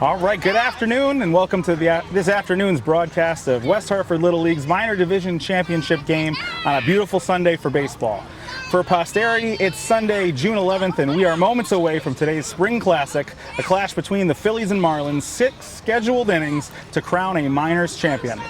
All right, good afternoon, and welcome to this afternoon's broadcast of West Hartford Little League's Minor Division Championship game on a beautiful Sunday for baseball. For posterity, it's Sunday, June 11th, and we are moments away from today's Spring Classic, a clash between the Phillies and Marlins, 6 scheduled innings to crown a Minors champion.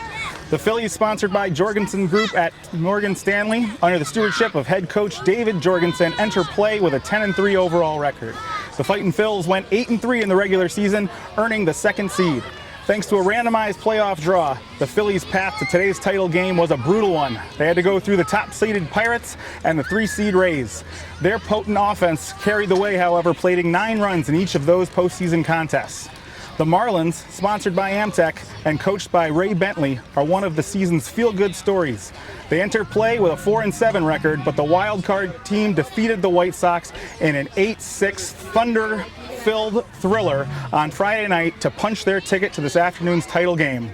The Phillies, sponsored by Jorgensen Group at Morgan Stanley, under the stewardship of head coach David Jorgensen, enter play with a 10-3 overall record. The Fightin' Phils went 8-3 in the regular season, earning the second seed. Thanks to a randomized playoff draw, the Phillies' path to today's title game was a brutal one. They had to go through the top-seeded Pirates and the 3-seed Rays. Their potent offense carried the way, however, plating 9 runs in each of those postseason contests. The Marlins, sponsored by Amtech and coached by Ray Bentley, are one of the season's feel-good stories. They enter play with a 4-7 record, but the wild card team defeated the White Sox in an 8-6 thunder-filled thriller on Friday night to punch their ticket to this afternoon's title game.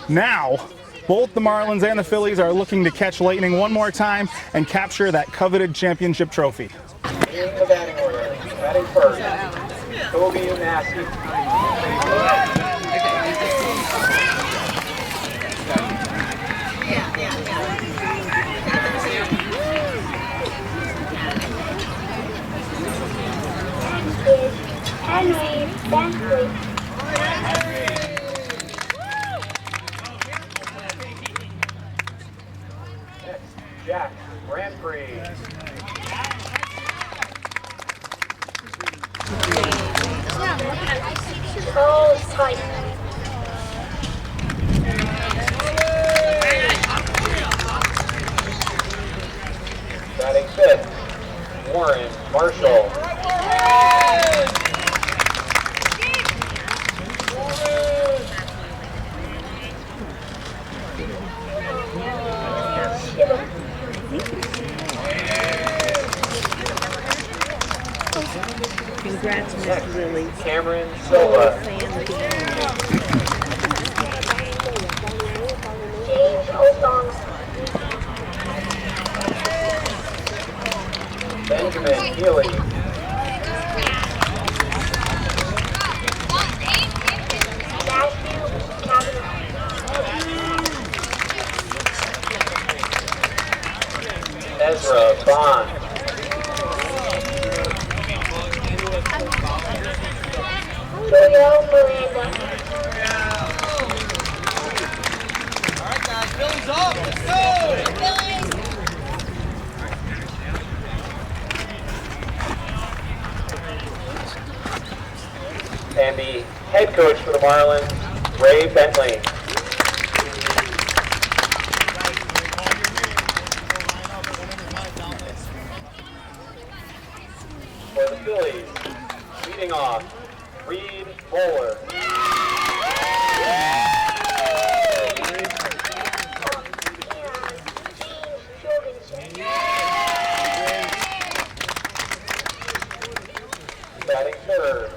Now, both the Marlins and the Phillies are looking to catch lightning one more time and capture that coveted championship trophy. In the batting order, batting first, Toby Massey. Henry Bentley. Next, Jack Branfree. Paul Tight. Batting fifth, Warren Marshall. Congrats, Miss Lily. Cameron Silva. James O'Donnell. Benjamin Healy. Matthew Kavanaugh. Ezra Bond. Julio Miranda. All right, guys, Phillies up. Let's go. And the head coach for the Marlins, Ray Bentley. For the Phillies, leading off, Reed Bowler. Batting third,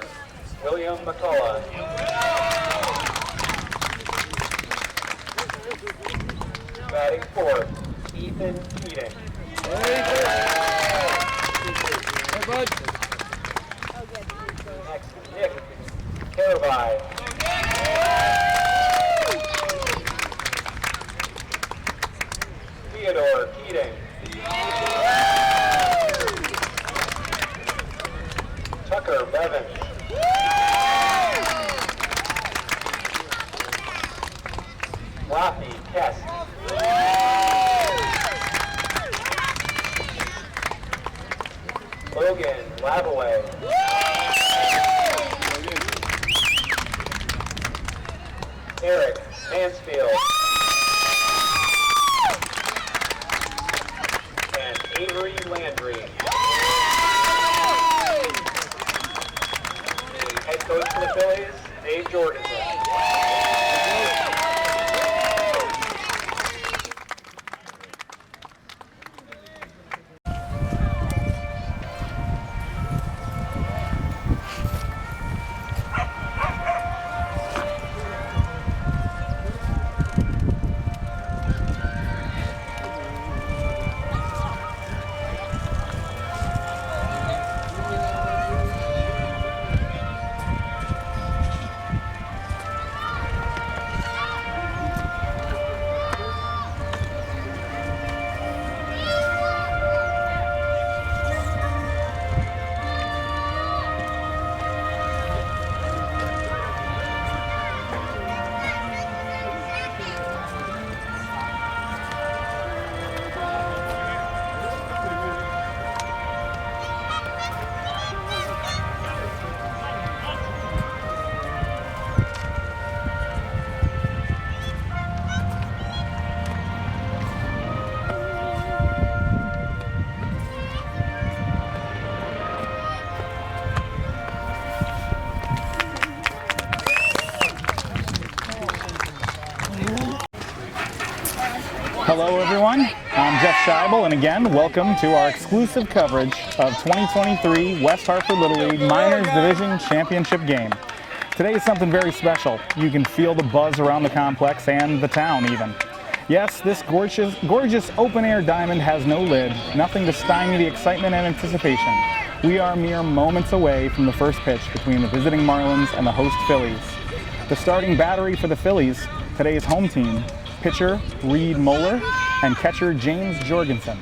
William McCullough. Batting fourth, Ethan Keating. Next, Nick Carabai. Theodore Keating. Tucker Bevins. Rafi Kest. Logan Lavaway. Eric Mansfield. And Avery Landry. Head coach for the Phillies, Dave Jorgensen. Scheibel, and again, welcome to our exclusive coverage of 2023 West Hartford Little League Minors Division Championship game. Today is something very special. You can feel the buzz around the complex and the town even. Yes, this gorgeous open-air diamond has no lid, nothing to stymie the excitement and anticipation. We are mere moments away from the first pitch between the visiting Marlins and the host Phillies. The starting battery for the Phillies, today's home team, pitcher Reed Moeller and catcher James Jorgensen.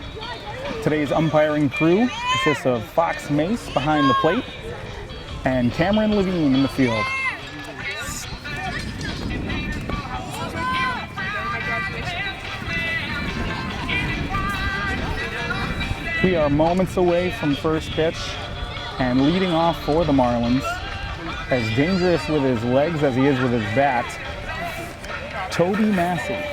Today's umpiring crew consists of Fox Mace behind the plate and Cameron Levine in the field. We are moments away from first pitch, and leading off for the Marlins, as dangerous with his legs as he is with his bat, Toby Massey.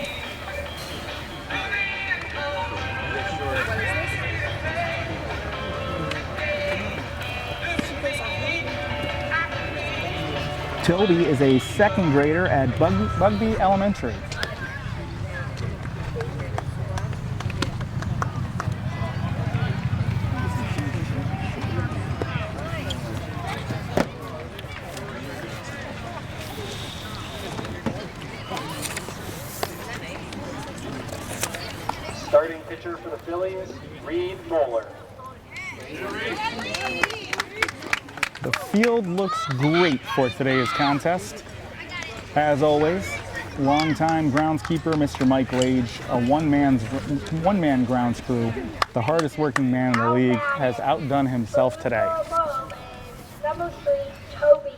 Toby is a second grader at Bugby Elementary. Starting pitcher for the Phillies, Reed Moeller. The field looks great for today's contest. As always, longtime groundskeeper Mr. Mike Lage, a one-man grounds crew, the hardest working man in the league, has outdone himself today. Number 3, Toby.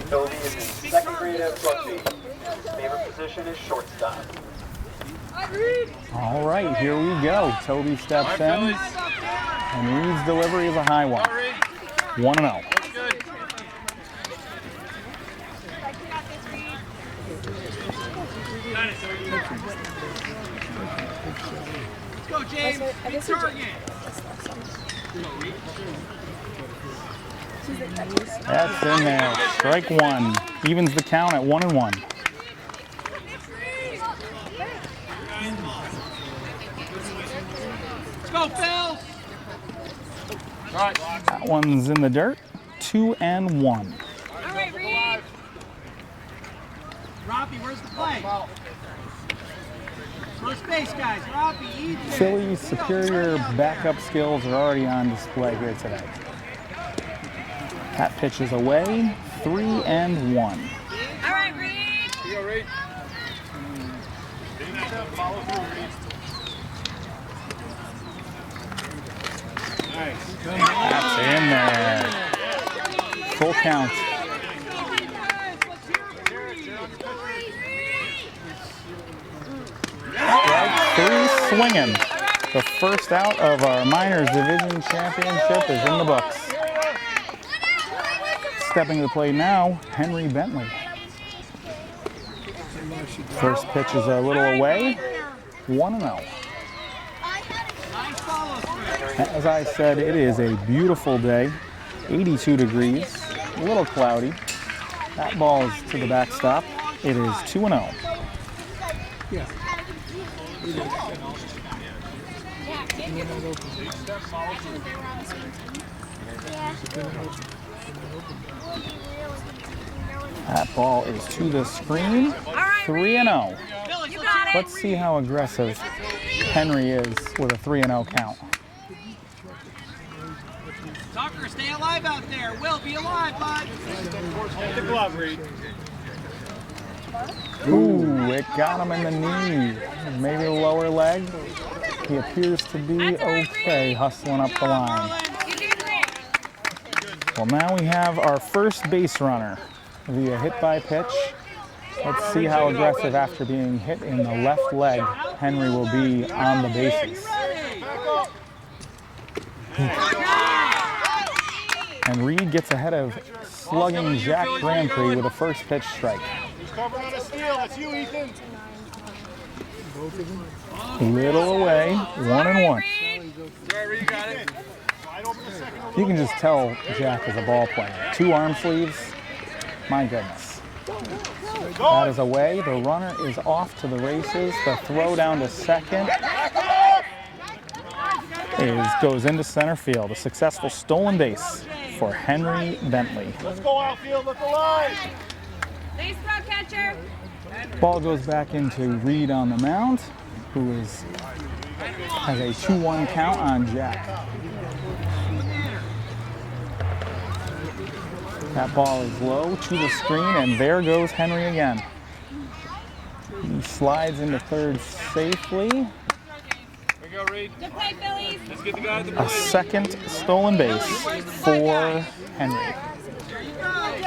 Toby is in second grade at rugby. His favorite position is shortstop. All right, here we go. Toby steps in, and Reed's delivery is a high one. 1-0. Let's go, James. Big target. That's in there. Strike one. Evens the count at 1-1. Let's go, Phil. That one's in the dirt. 2-1. All right, Reed. Robbie, where's the play? Slow space, guys. Robbie, easy. Philly's superior backup skills are already on display here today. That pitch is away. 3-1. All right, Reed. Here you go, Reed. Nice. That's in there. Full count. Strike three swinging. The first out of our Minors Division Championship is in the books. Stepping to the plate now, Henry Bentley. First pitch is a little away. 1-0. As I said, it is a beautiful day. 82 degrees, a little cloudy. That ball is to the backstop. It is 2-0. That ball is to the screen. 3-0. Let's see how aggressive Henry is with a 3-0 count. Tucker, stay alive out there. Will, be alive, bud. Hold the glove, Reed. Ooh, it got him in the knee. Maybe the lower leg. He appears to be okay hustling up the line. Well, now we have our first base runner via hit by pitch. Let's see how aggressive, after being hit in the left leg, Henry will be on the bases. And Reed gets ahead of slugging Jack Grandprix with a first pitch strike. He's covering on a steal. That's you, Ethan. Little away, 1-1. Reed, you got it. You can just tell Jack is a ball player. 2 arm sleeves, my goodness. That is away. The runner is off to the races. The throw down to second goes into center field. A successful stolen base for Henry Bentley. Let's go outfield, let's alive. Base throw catcher. Ball goes back into Reed on the mound, who has a 2-1 count on Jack. That ball is low to the screen, and there goes Henry again. He slides into third safely. Here we go, Reed. Good play, Phillies. Let's get the guy at the A plate. second stolen base for Henry.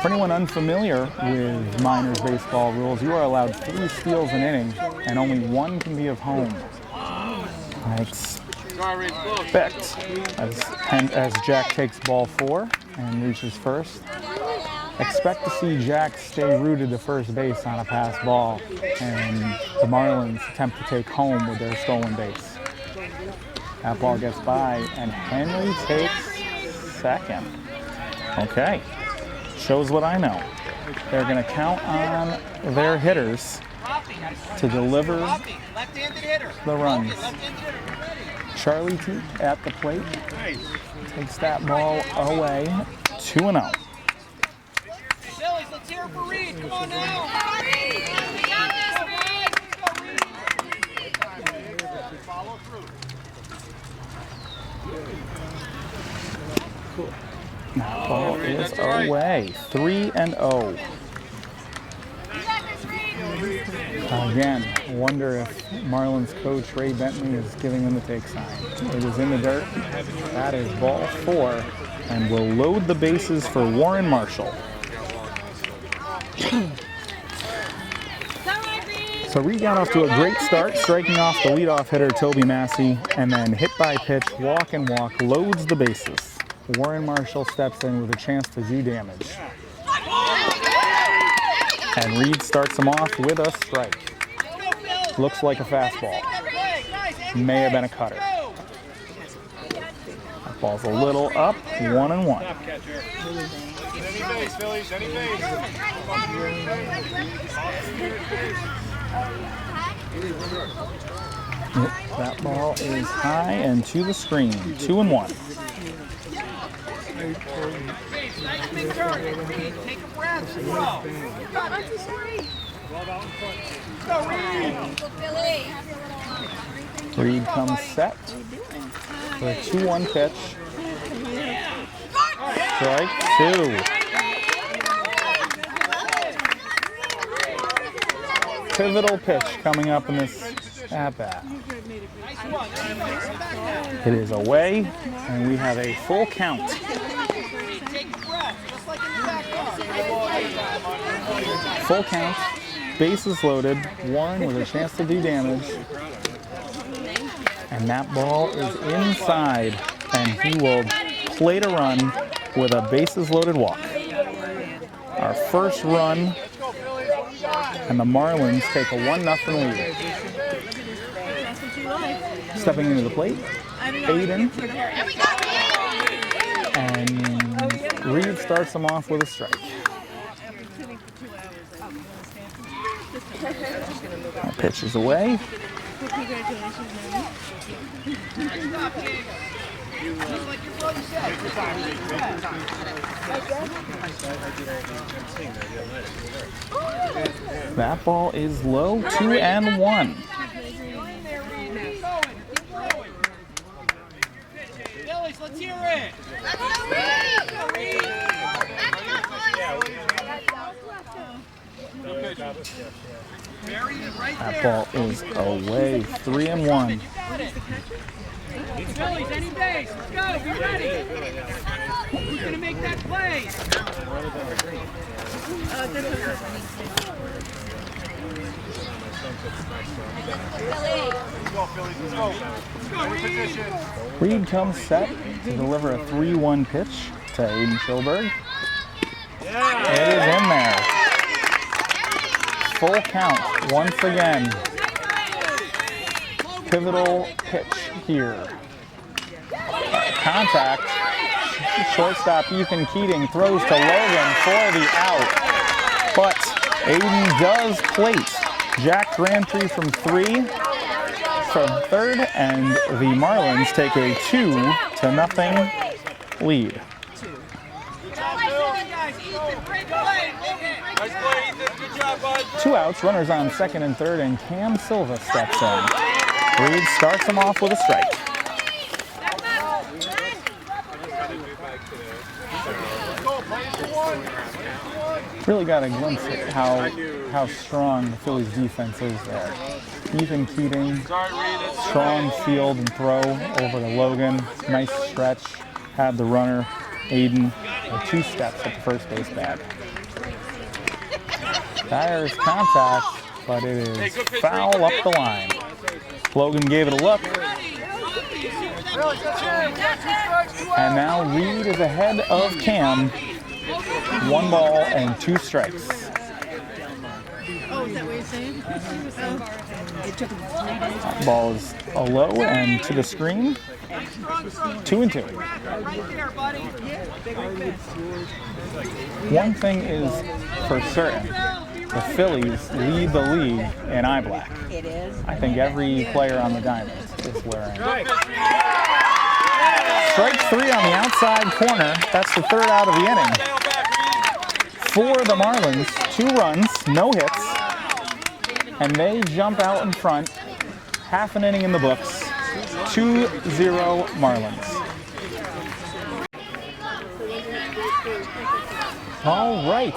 For anyone unfamiliar with Miners baseball rules, you are allowed 3 steals an inning, and only 1 can be of home. I expect, as Jack takes ball 4 and reaches first, expect to see Jack stay rooted to first base on a pass ball, and the Marlins attempt to take home with their stolen base. That ball gets by, and Henry takes second. Okay, shows what I know. They're going to count on their hitters to deliver the runs. Charlie T at the plate takes that ball away, 2-0. Phillies, let's hear it for Reed. Come on now. Follow through. That ball is away, 3-0. Again, wonder if Marlins coach Ray Bentley is giving him the take sign. It is in the dirt. That is ball 4, and we'll load the bases for Warren Marshall. So Reed got off to a great start, striking off the leadoff hitter Toby Massey, and then hit by pitch, walk and walk, loads the bases. Warren Marshall steps in with a chance to do damage. And Reed starts him off with a strike. Looks like a fastball. May have been a cutter. That ball's a little up, 1-1. Any base, Phillies, any base. That ball is high and to the screen, 2-1. Big target, Reed. Take a breath. Throw. Go, Reed. Reed comes set for a 2-1 pitch. Strike 2. Pivotal pitch coming up in this at-bat. It is away, and we have a full count. Full count, bases loaded, Warren with a chance to do damage. And that ball is inside, and he will plate a run with a bases loaded walk. Our first run, and the Marlins take a 1-0 lead. Stepping into the plate, Aiden. And Reed starts him off with a strike. That pitch is away. That ball is low, 2-1. Phillies, let's hear it. That ball is away, 3-1. Phillies, any base. Let's go. Be ready. Who's going to make that play? Reed comes set to deliver a 3-1 pitch to Aiden Schilberg. It is in there. Full count once again. Pivotal pitch here. Contact. Shortstop Ethan Keating throws to Logan for the out. But Aiden does plate Jack Grandpree from 3 from third, and the Marlins take a 2-0 lead. Two outs, runners on second and third, and Cam Silva steps in. Reed starts him off with a strike. Really got a glimpse at how strong the Phillies defense is there. Ethan Keating, strong field and throw over to Logan. Nice stretch. Had the runner, Aiden, with 2 steps at the first base bag. There's contact, but it is foul up the line. Logan gave it a look. And now Reed is ahead of Cam. 1 ball and 2 strikes. Oh, is that what you're saying? That ball is a low and to the screen. 2-2. One thing is for certain. The Phillies lead the league in eye black. It is. I think every player on the diamond is wearing it. Strike 3 on the outside corner. That's the 3rd out of the inning. For the Marlins, 2 runs, no hits, and they jump out in front. Half an inning in the books. 2-0 Marlins. All right,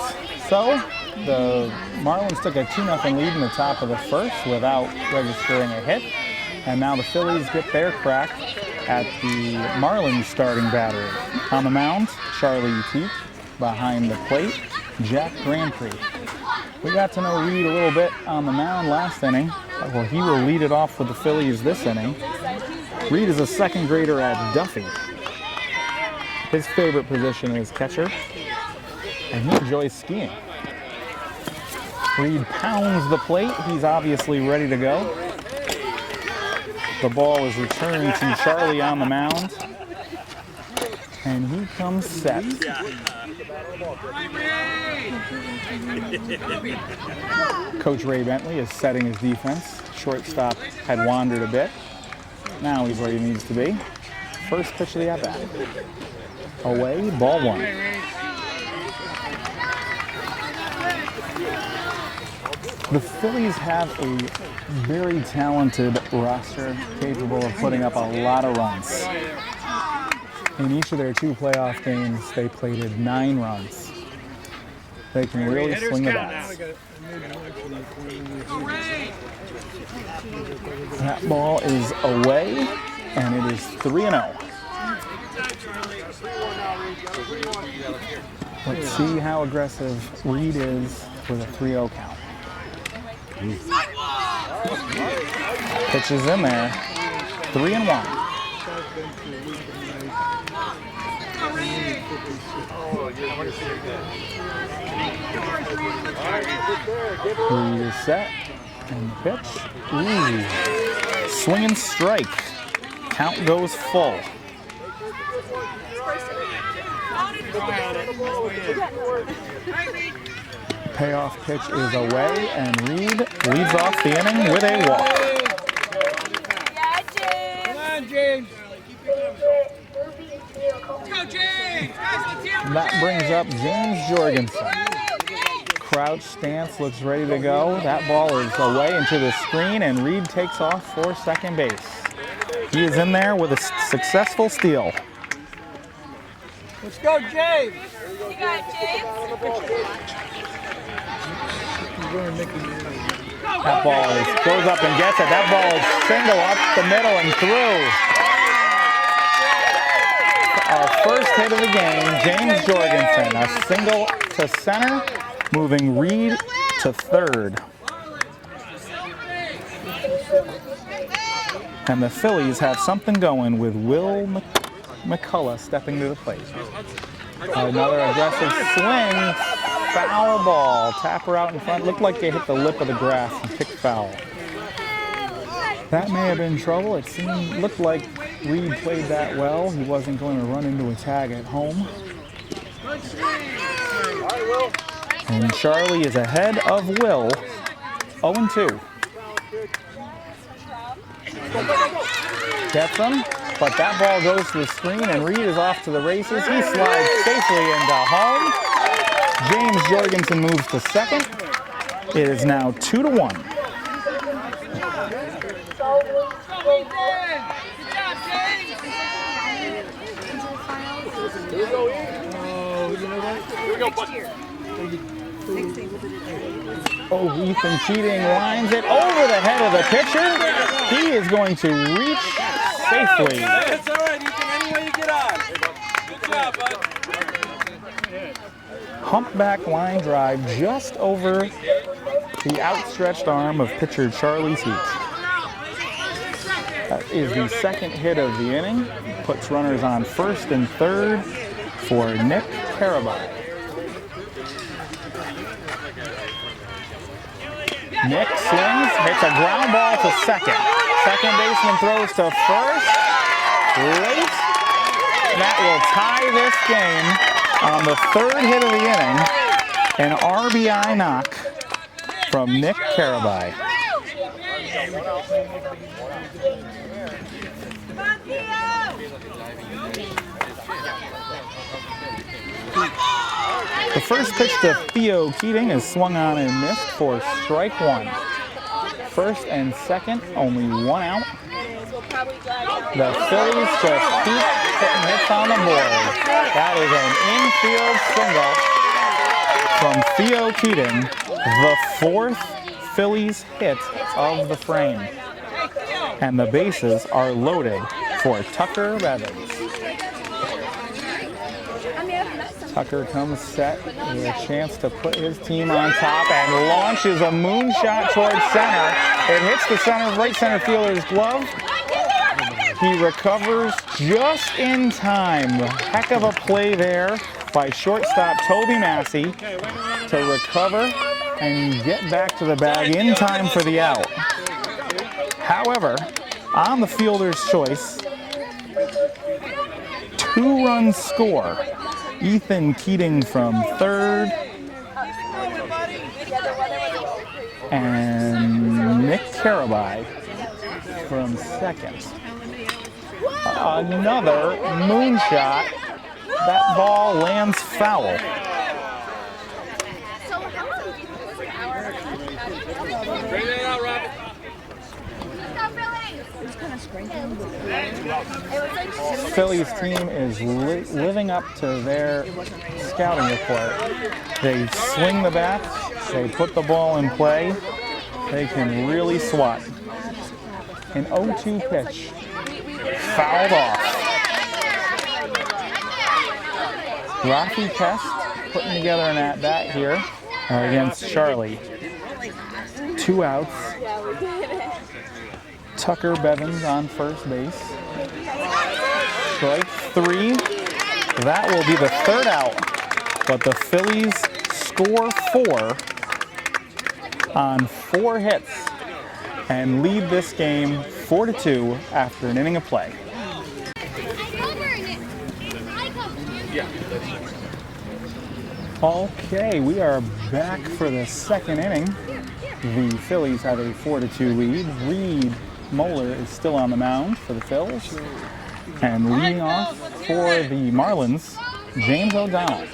so the Marlins took a 2-0 lead in the top of the first without registering a hit. And now the Phillies get their crack at the Marlins starting battery. On the mound, Charlie Teep. Behind the plate, Jack Grandpree. We got to know Reed a little bit on the mound last inning. Well, he will lead it off with the Phillies this inning. Reed is a second grader at Duffy. His favorite position is catcher, and he enjoys skiing. Reed pounds the plate. He's obviously ready to go. The ball is returned to Charlie on the mound, and he comes set. Coach Ray Bentley is setting his defense. Shortstop had wandered a bit. Now he's where he needs to be. First pitch of the at-bat. Away, ball 1. The Phillies have a very talented roster capable of putting up a lot of runs. In each of their 2 playoff games, they plated 9 runs. They can really swing the bats. That ball is away, and it is 3-0. Let's see how aggressive Reed is with a 3-0 count. Pitch is in there. 3-1. Reed is set. And the pitch. Ooh. Swing and strike. Count goes full. Payoff pitch is away, and Reed leads off the inning with a walk. Yeah, James. Come on, James. Go, James. Guys, let's hear it. That brings up James Jorgensen. Crouch stance, looks ready to go. That ball is away into the screen, and Reed takes off for second base. He is in there with a successful steal. Let's go, James. You got it, James. That ball goes up and gets it. That ball is single up the middle and through. Our first hit of the game, James Jorgensen, a single to center, moving Reed to third. And the Phillies have something going with Will McCullough stepping to the plate. Another aggressive swing, foul ball, tapper out in front. Looked like they hit the lip of the grass and kicked foul. That may have been trouble. It looked like Reed played that well. He wasn't going to run into a tag at home. And Charlie is ahead of Will, 0-2. Gets him, but that ball goes to the screen, and Reed is off to the races. He slides safely into home. James Jorgensen moves to second. It is now 2-1. Oh, Ethan Keating lines it over the head of the pitcher. He is going to reach safely. It's all right, Ethan. Any way you get on. Good job, bud. Humpback line drive just over the outstretched arm of pitcher Charlie Heat. That is the second hit of the inning. Puts runners on first and third for Nick Carabai. Nick swings, hits a ground ball to second. Second baseman throws to first. Late. That will tie this game on the third hit of the inning. An RBI knock from Nick Carabai. The first pitch to Theo Keating is swung on and missed for strike one. First and second, only one out. The Phillies just keep putting hits on the board. That is an infield single from Theo Keating, the fourth Phillies hit of the frame. And the bases are loaded for Tucker Bevins. Tucker comes set with a chance to put his team on top and launches a moonshot towards center. It hits the right center fielder's glove. He recovers just in time. Heck of a play there by shortstop Toby Massey to recover and get back to the bag in time for the out. However, on the fielder's choice, 2-run score. Ethan Keating from third, and Nick Carabai from second. Another moonshot. That ball lands foul. Phillies team is living up to their scouting report. They swing the bat, they put the ball in play, they can really swat. An 0-2 pitch, fouled off. Rafi Kest putting together an at-bat here against Charlie. 2 outs. Tucker Bevins on first base. Strike 3. That will be the third out, but the Phillies score 4 on 4 hits and lead this game 4-2 after an inning of play. Okay, we are back for the second inning. The Phillies have a 4-2 lead. Reed Moeller is still on the mound for the Phils. And leading off for the Marlins, James O'Donnell.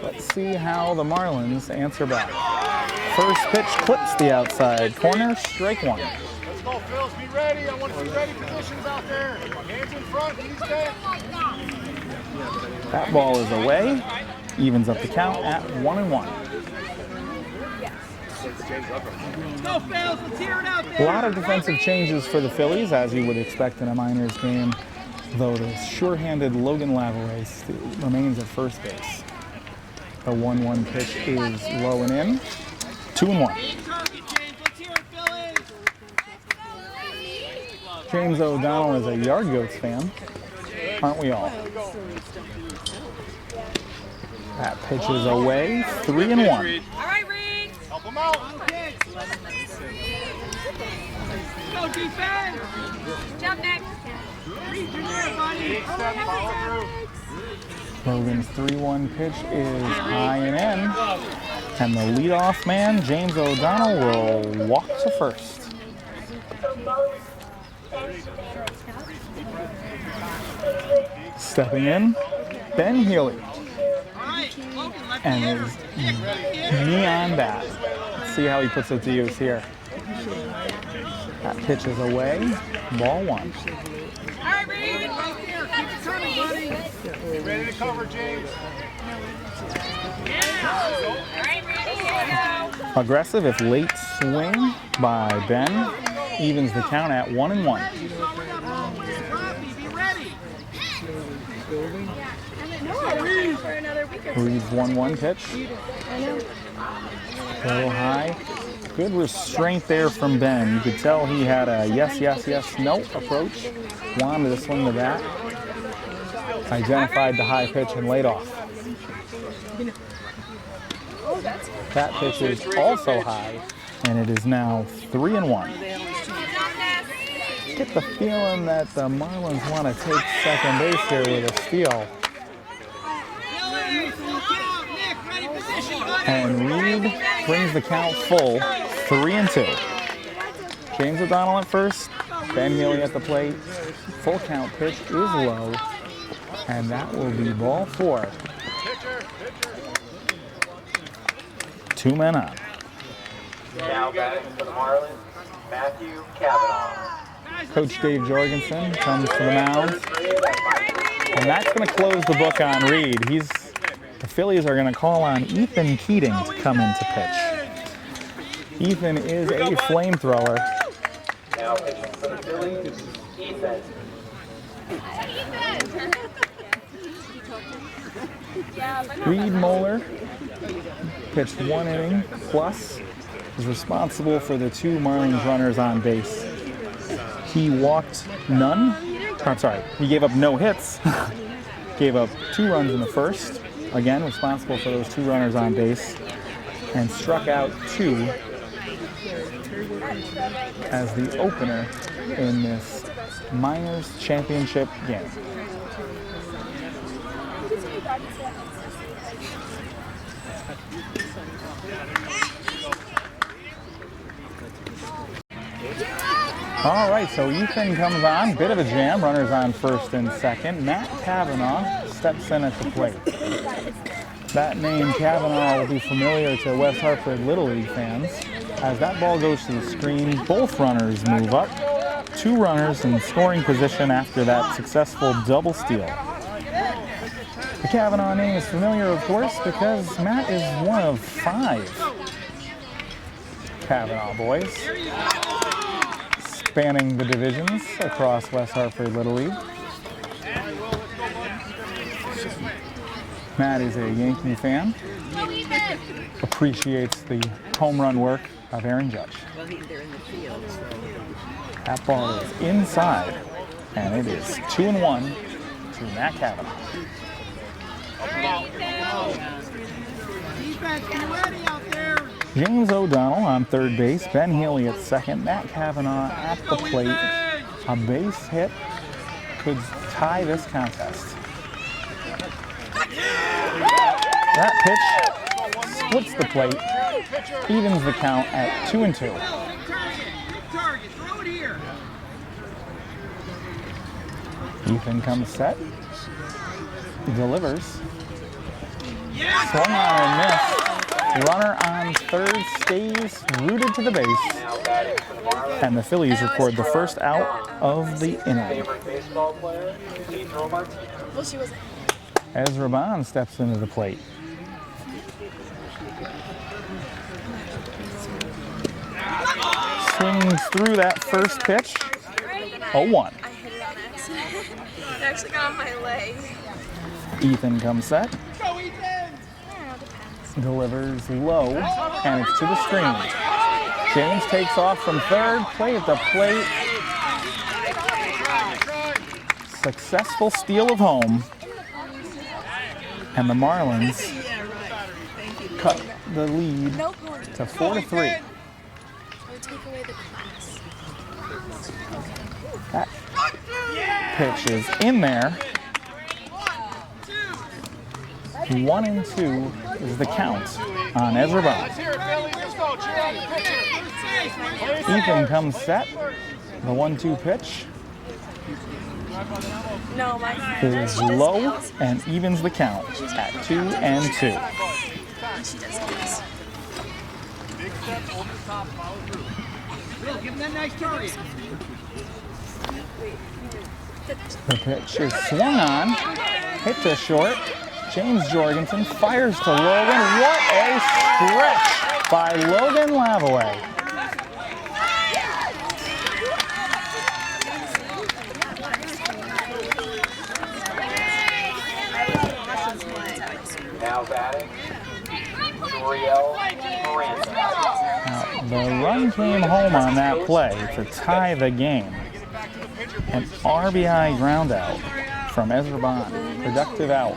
Let's see how the Marlins answer back. First pitch clips the outside corner, strike 1. Let's go, Phils. Be ready. I want to see ready positions out there. Hands in front, knees back. That ball is away. Evens up the count at 1-1. Go, Phils. Let's hear it out there. A lot of defensive changes for the Phillies, as you would expect in a minors game, though the sure-handed Logan Lavalley remains at first base. The 1-1 pitch is low and in. 2-1. James O'Donnell is a Yard Goats fan, aren't we all? That pitch is away, 3-1. All right, Reed. Help him out. Go defense. Jump next. Reed, you're there, buddy. Logan's 3-1 pitch is high and in. And the leadoff man, James O'Donnell, will walk to first. Stepping in, Ben Healy. And his neon bat. Let's see how he puts it to use here. That pitch is away. Ball 1. Get ready to cover, James. Aggressive if late swing by Ben evens the count at 1-1. Reed's 1-1 pitch. A little high. Good restraint there from Ben. You could tell he had a yes, yes, yes, no approach. Wanted to swing the bat. Identified the high pitch and laid off. That pitch is also high, and it is now 3-1. Get the feeling that the Marlins want to take second base here with a steal. And Reed brings the count full, 3-2. James O'Donnell at first, Ben Healy at the plate. Full count pitch is low, and that will be ball 4. 2 men on. Now batting for the Marlins, Matthew Cavanaugh. Coach Dave Jorgensen comes to the mound, and that's going to close the book on Reed. The Phillies are going to call on Ethan Keating to come in to pitch. Ethan is a flamethrower. Now pitching for the Phillies, Ethan. Reed Moeller pitched 1 inning plus, is responsible for the 2 Marlins runners on base. He walked none. He gave up no hits. Gave up 2 runs in the first. Again, responsible for those 2 runners on base. And struck out 2 as the opener in this Minors Championship game. All right, so Ethan comes on, bit of a jam, runners on first and second. Matt Cavanaugh steps in at the plate. That name, Cavanaugh, will be familiar to West Hartford Little League fans. As that ball goes to the screen, both runners move up. 2 runners in scoring position after that successful double steal. The Cavanaugh name is familiar, of course, because Matt is one of 5 Cavanaugh boys, spanning the divisions across West Hartford Little League. Matt is a Yankee fan, appreciates the home run work of Aaron Judge. That ball is inside, and it is 2-1 to Matt Cavanaugh. James O'Donnell on third base, Ben Healy at second, Matt Cavanaugh at the plate. A base hit could tie this contest. That pitch splits the plate, evens the count at 2-2. Ethan comes set, delivers, swung on and missed. Runner on third stays rooted to the base, and the Phillies record the first out of the inning. Ezra Bond steps into the plate. Swings through that first pitch. 0-1. I hit it on accident. It actually got on my leg. Ethan comes set. Delivers low, and it's to the screen. James takes off from third, play at the plate. Successful steal of home. And the Marlins cut the lead to 4-3. That pitch is in there. 1-2 is the count on Ezra Bond. Let's hear it, Phillies. Let's go. Cheer on the pitcher. Ethan comes set. The 1-2 pitch No, my is low and evens the count at 2-2. She does this. Big step over the top, follow through. Bill, give him that nice target. The pitch is swung on, hit to short. James Jorgensen fires to Logan. What a stretch by Logan Lavaway. Now batting, Uriel Miranda. Now, the run came home on that play to tie the game. An RBI ground out from Ezra Bond. Productive out.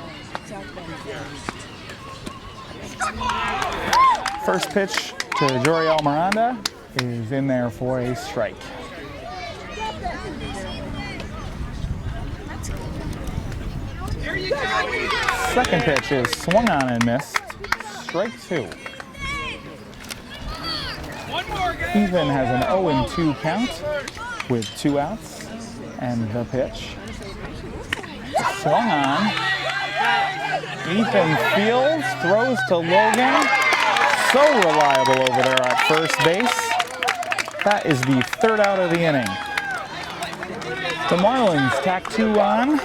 First pitch to Joriel Miranda is in there for a strike. Second pitch is swung on and missed. Strike 2. Ethan has an 0-2 count with 2 outs. And the pitch swung on. Ethan fields, throws to Logan. So reliable over there at first base. That is the 3rd out of the inning. The Marlins tack 2 on,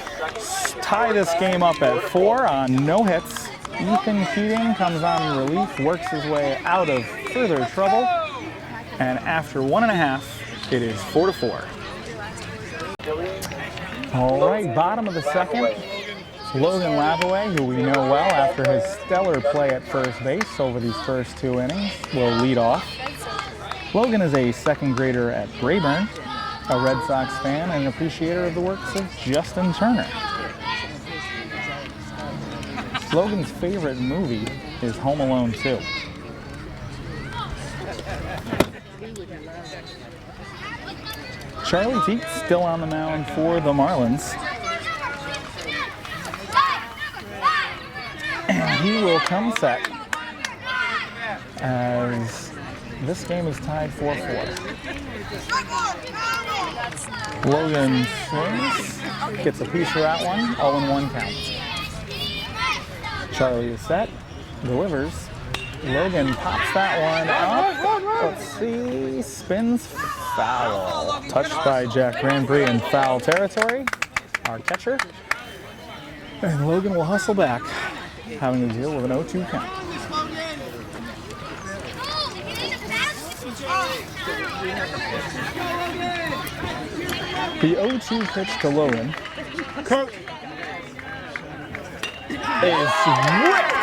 tie this game up at 4 on no hits. Ethan Keating comes on relief, works his way out of further trouble. And after 1.5, it is 4-4. All right, bottom of the second. Logan Lavaway, who we know well after his stellar play at first base over these first 2 innings, will lead off. Logan is a second grader at Brayburn, a Red Sox fan and an appreciator of the works of Justin Turner. Logan's favorite movie is Home Alone 2. Charlie Teet still on the mound for the Marlins. And he will come set as this game is tied 4-4. Logan swings, gets a piece of that one, 0-1 count. Charlie is set, delivers. Logan pops that one up. Let's see, spins foul. Touched by Jack Granbury in foul territory, our catcher. And Logan will hustle back, having to deal with an 0-2 count. The 0-2 pitch to Logan is ripped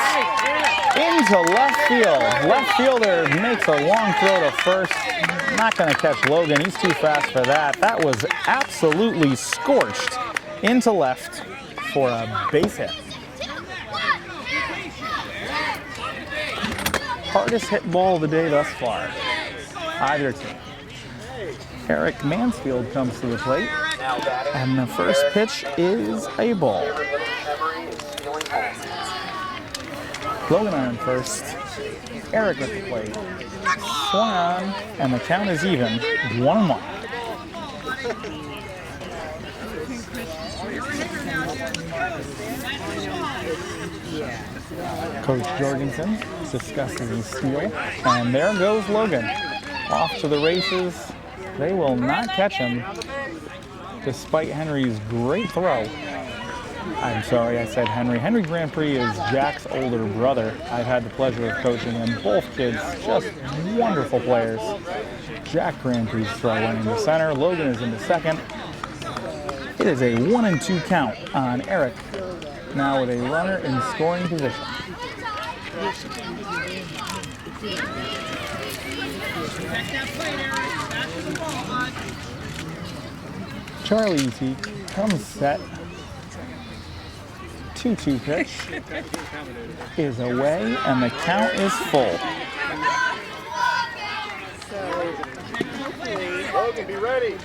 into left field. Left fielder makes a long throw to first. Not going to catch Logan. He's too fast for that. That was absolutely scorched into left for a base hit. Hardest hit ball of the day thus far. Either team. Eric Mansfield comes to the plate. And the first pitch is a ball. Logan on first. Eric at the plate. Swung on, and the count is even, 1-1. Coach Jorgensen discusses his steal, and there goes Logan. Off to the races. They will not catch him, despite Henry's great throw. I'm sorry, I said Henry. Henry Grandprix is Jack's older brother. I've had the pleasure of coaching them. Both kids, just wonderful players. Jack Grandprix's throw went into center. Logan is into second. It is a 1-2 count on Eric, now with a runner in scoring position. Charlie Teet comes set. 2-2 pitch is away, and the count is full. Logan, be ready.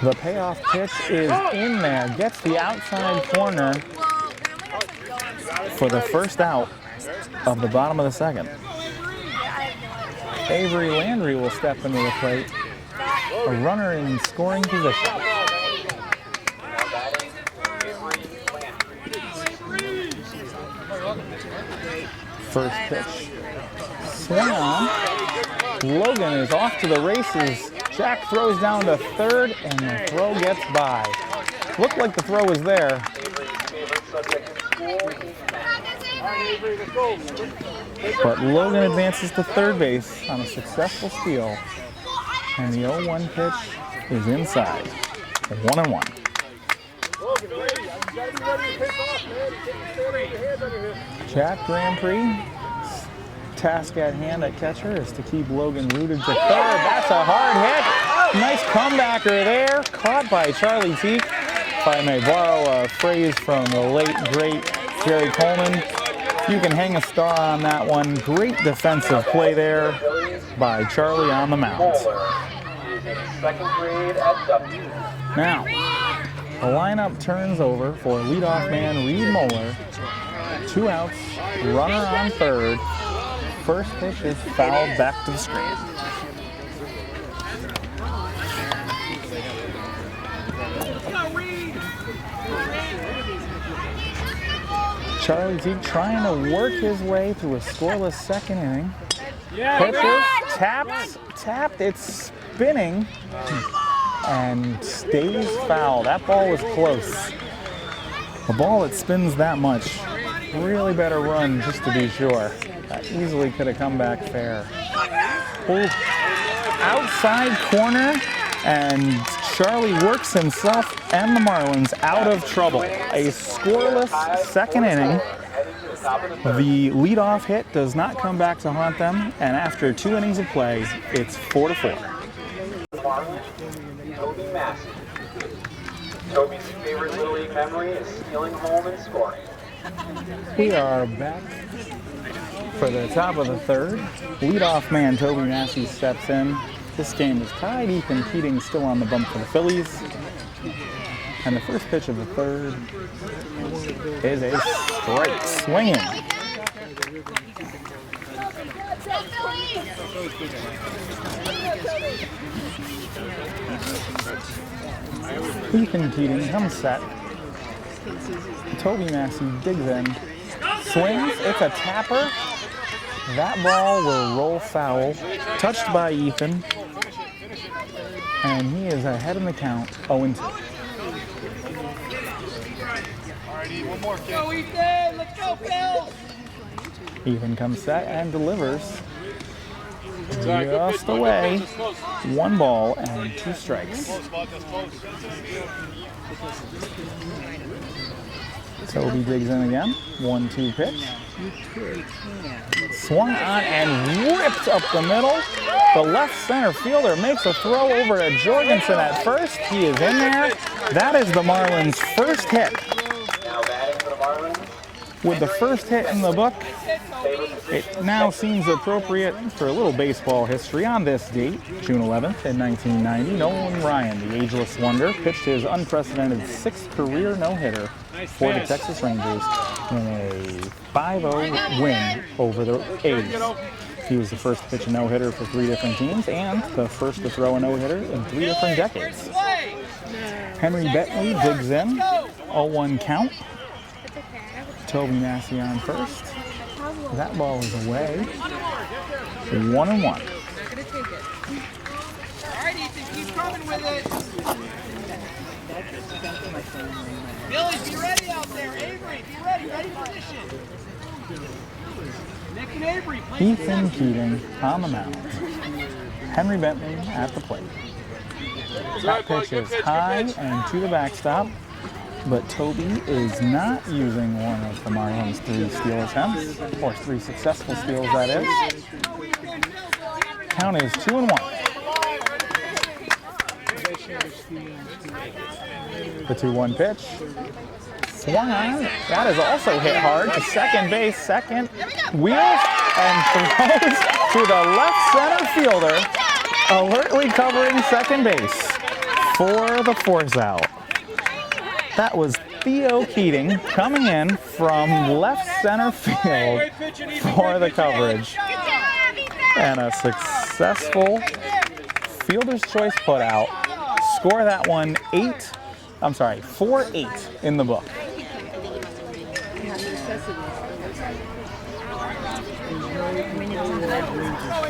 The payoff pitch is in there, gets the outside corner. for the first out of the bottom of the second. Avery Landry will step into the plate. A runner in scoring position. First pitch. Swing on. Logan is off to the races. Jack throws down to third, and the throw gets by. Looked like the throw was there. But Logan advances to third base on a successful steal. And the 0-1 pitch is inside. 1-1. Jack Grand Prix. Task at hand at catcher is to keep Logan rooted to third. That's a hard hit. Nice comebacker there. Caught by Charlie Teak. If I may borrow a phrase from the late, great Jerry Coleman, you can hang a star on that one. Great defensive play there by Charlie on the mound. Now, the lineup turns over for leadoff man Reed Moeller. 2 outs, runner on third. First pitch is fouled back to the screen. Charlie Teague trying to work his way through a scoreless second inning. Pitches, tapped, it's spinning, and stays foul. That ball was close. A ball that spins that much, really better run just to be sure. That easily could have come back fair. Ooh. Outside corner, and Charlie works himself and the Marlins out of trouble. A scoreless second inning. The leadoff hit does not come back to haunt them, and after 2 innings of play, it's 4-4. Toby Massey. Toby's favorite Little League memory is stealing home and scoring. We are back for the top of the third. Leadoff man Toby Massey steps in. This game is tied. Ethan Keating still on the bump for the Phillies. And the first pitch of the third is a strike. Swinging. Ethan Keating comes set. Toby Massey digs in. Swings. It's a tapper. That ball will roll foul. Touched by Ethan. And he is ahead in the count, 0-2. Go, Ethan! Let's go, Phil! Ethan comes set and delivers. Just away. 1 ball and 2 strikes. Toby digs in again. 1-2 pitch. Swung on and ripped up the middle. The left center fielder makes a throw over to Jorgensen at first. He is in there. That is the Marlins' first hit. With the first hit in the book, it now seems appropriate for a little baseball history. On this date, June 11th in 1990, Nolan Ryan, the ageless wonder, pitched his unprecedented 6th career no-hitter for the Texas Rangers in a 5-0 win over the A's. He was the first to pitch a no-hitter for 3 different teams and the first to throw a no-hitter in 3 different decades. Henry Bentley digs in, 0-1 count. Toby Massey on first. That ball is away. 1-1. All right, Ethan, keep coming with it. Phillies, be ready out there. Avery, be ready. Ready position. Nick and Avery, please. Ethan Keating on the mound. Henry Bentley at the plate. That pitch is high and to the backstop. But Toby is not using one of the Marlins' 3 steal attempts, or 3 successful steals, that is. Count is 2-1. The 2-1 pitch. Swung on. That is also hit hard to second base. Second wheels and throws to the left center fielder, alertly covering second base for the 4th out. That was Theo Keating coming in from left center field for the coverage. And a successful fielder's choice put out. Score that one 4-8 in the book.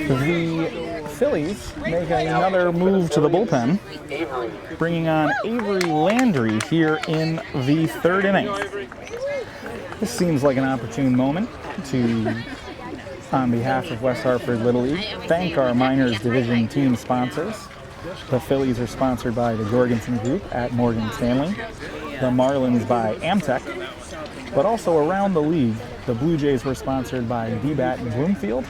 The Phillies make another move to the bullpen, bringing on Avery Landry here in the third inning. This seems like an opportune moment to, on behalf of West Hartford Little League, thank our Minors Division team sponsors. The Phillies are sponsored by the Jorgensen Group at Morgan Stanley, the Marlins by Amtech, but also around the league, the Blue Jays were sponsored by DBAT and Bloomfield,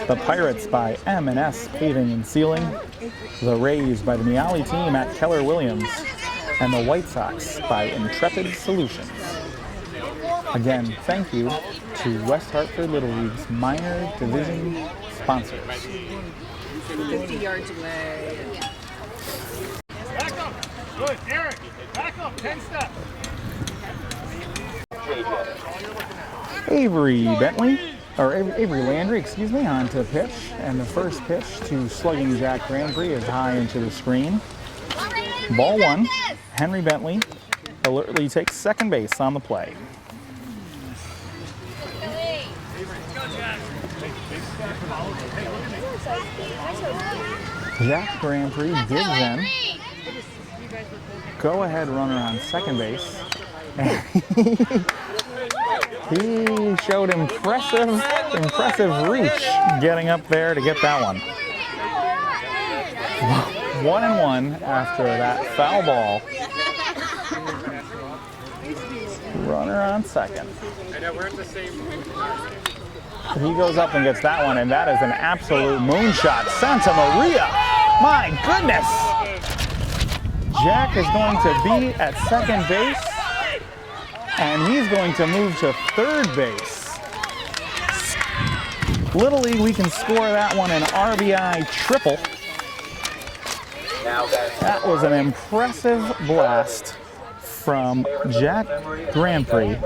the Pirates by M&S Paving and Sealing, the Rays by the Miali team at Keller Williams, and the White Sox by Intrepid Solutions. Again, thank you to West Hartford Little League's minor division sponsors. 50 yards away. Back up. Good, Eric. Back up. 10 steps. Avery Landry, on to pitch, and the first pitch to slugging Jack Granpree is high into the screen. Ball one. Henry Bentley alertly takes second base on the play. Jack Granpree gives in. Go ahead runner on second base. He showed impressive reach getting up there to get that one. 1-1 after that foul ball. Runner on second. He goes up and gets that one, and that is an absolute moonshot. Santa Maria! My goodness! Jack is going to be at second base, and he's going to move to third base. Little League, we can score that one an RBI triple. That was an impressive blast from Jack Granpree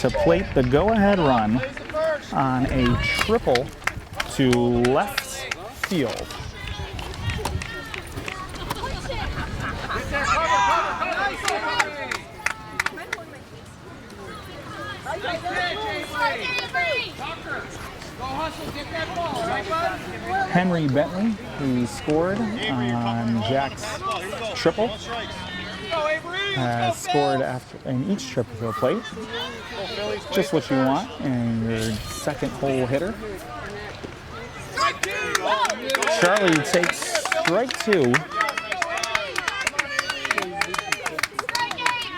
to plate the go-ahead run on a triple to left field. Henry Bentley, who scored on Jack's triple, has scored in each trip to the plate. Just what you want in your second hole hitter. Charlie takes strike two.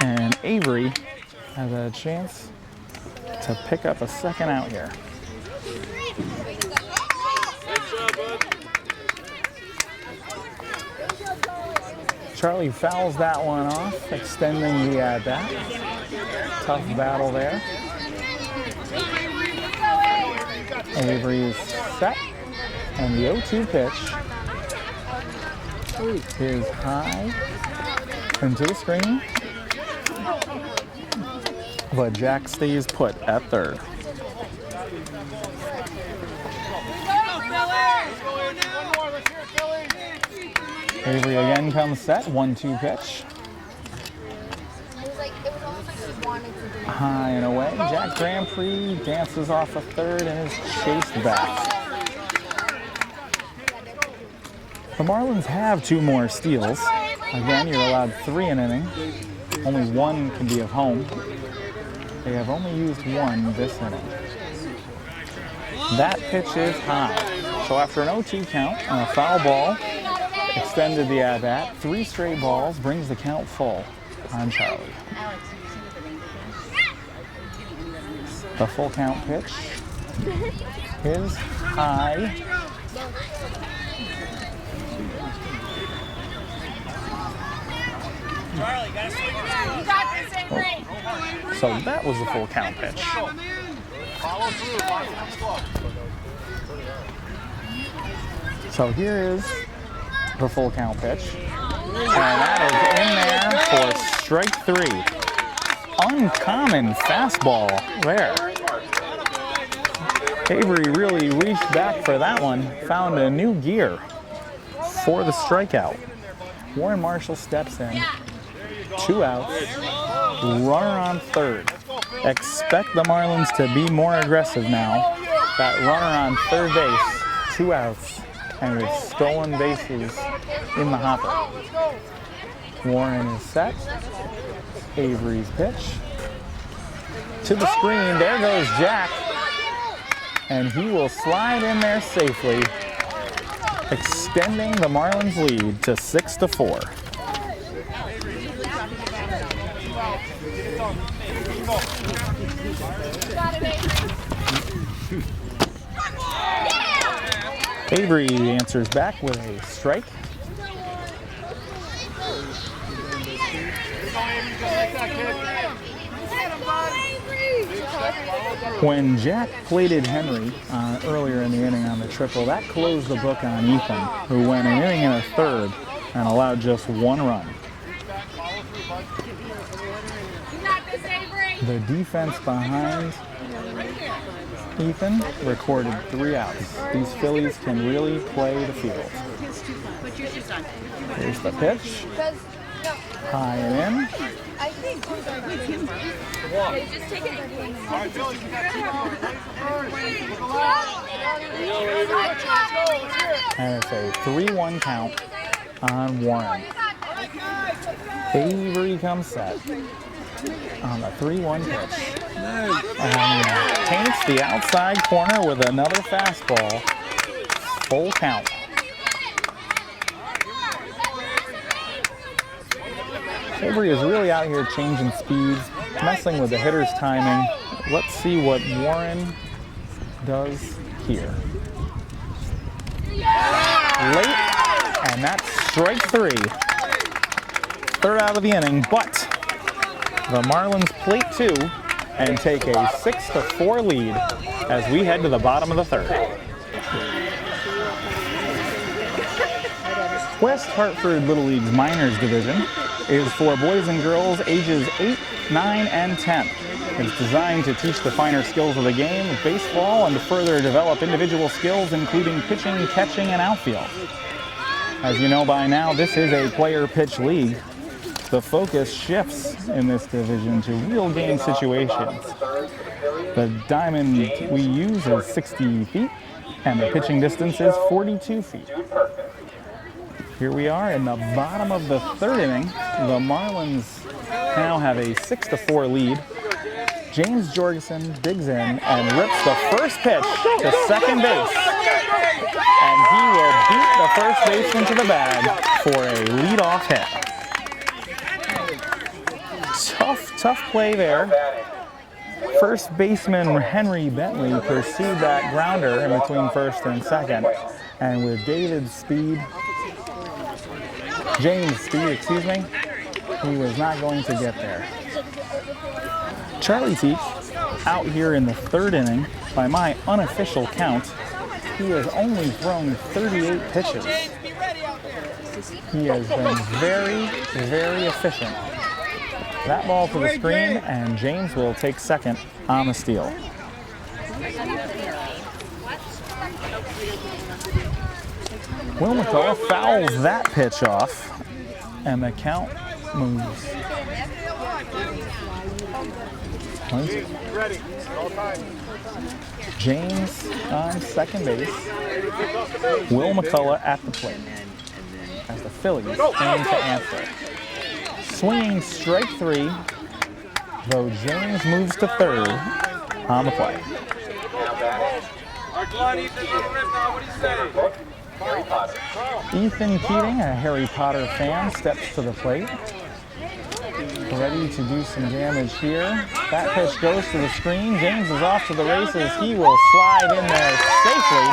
And Avery has a chance to pick up a second out here. Charlie fouls that one off, extending the at-bat. Tough battle there. Avery is set, and the 0-2 pitch is high into the screen, but Jack stays put at third. Avery again comes set, 1-2 pitch. High and away. Jack Granpree dances off a third and is chased back. The Marlins have 2 more steals. Again, you're allowed 3 an inning. Only 1 can be of home. They have only used 1 this inning. That pitch is high. So after an 0-2 count and a foul ball, extended the at-bat, 3 straight balls, brings the count full on Charlie. The full count pitch is high. So that was the full count pitch. So here is the full count pitch. And that is in there for strike 3. uncommon fastball there. Avery really reached back for that one, found a new gear for the strikeout. Warren Marshall steps in, 2 outs, runner on third. Expect the Marlins to be more aggressive now. That runner on third base, 2 outs, and with stolen bases in the hopper. Warren is set. Avery's pitch. To the screen, there goes Jack. And he will slide in there safely, extending the Marlins lead to 6-4. Avery answers back with a strike. When Jack plated Henry earlier in the inning on the triple, that closed the book on Ethan, who went an inning and a third and allowed just 1 run. The defense behind Ethan recorded 3 outs. These Phillies can really play the field. Here's the pitch. High and in. Just take it in. And it's a 3-1 count on Warren. Avery comes set on the 3-1 pitch. And paints the outside corner with another fastball. Full count. Avery is really out here changing speeds, messing with the hitter's timing. Let's see what Warren does here. Late, and that's strike 3. 3rd out of the inning, but the Marlins plate 2 and take a 6-4 lead as we head to the bottom of the 3rd. West Hartford Little League's Minors Division is for boys and girls ages 8, 9, and 10. It's designed to teach the finer skills of the game of baseball and to further develop individual skills, including pitching, catching, and outfield. As you know by now, this is a player pitch league. The focus shifts in this division to real game situations. The diamond we use is 60 feet, and the pitching distance is 42 feet. Here we are in the bottom of the 3rd inning. The Marlins now have a 6-4 lead. James Jorgensen digs in and rips the first pitch to second base. And he will beat the first baseman to the bag for a leadoff hit. Tough play there. First baseman Henry Bentley pursued that grounder in between first and second. And with James Speed, he was not going to get there. Charlie Teak out here in the 3rd inning. By my unofficial count, he has only thrown 38 pitches. He has been very, very efficient. That ball to the screen, and James will take second on the steal. Will McCullough fouls that pitch off, and the count moves. James on second base. Will McCullough at the plate as the Phillies aim to answer. Swinging strike 3, though James moves to 3rd on the play. Ethan Keating, a Harry Potter fan, steps to the plate. Ready to do some damage here. That pitch goes to the screen. James is off to the races. He will slide in there safely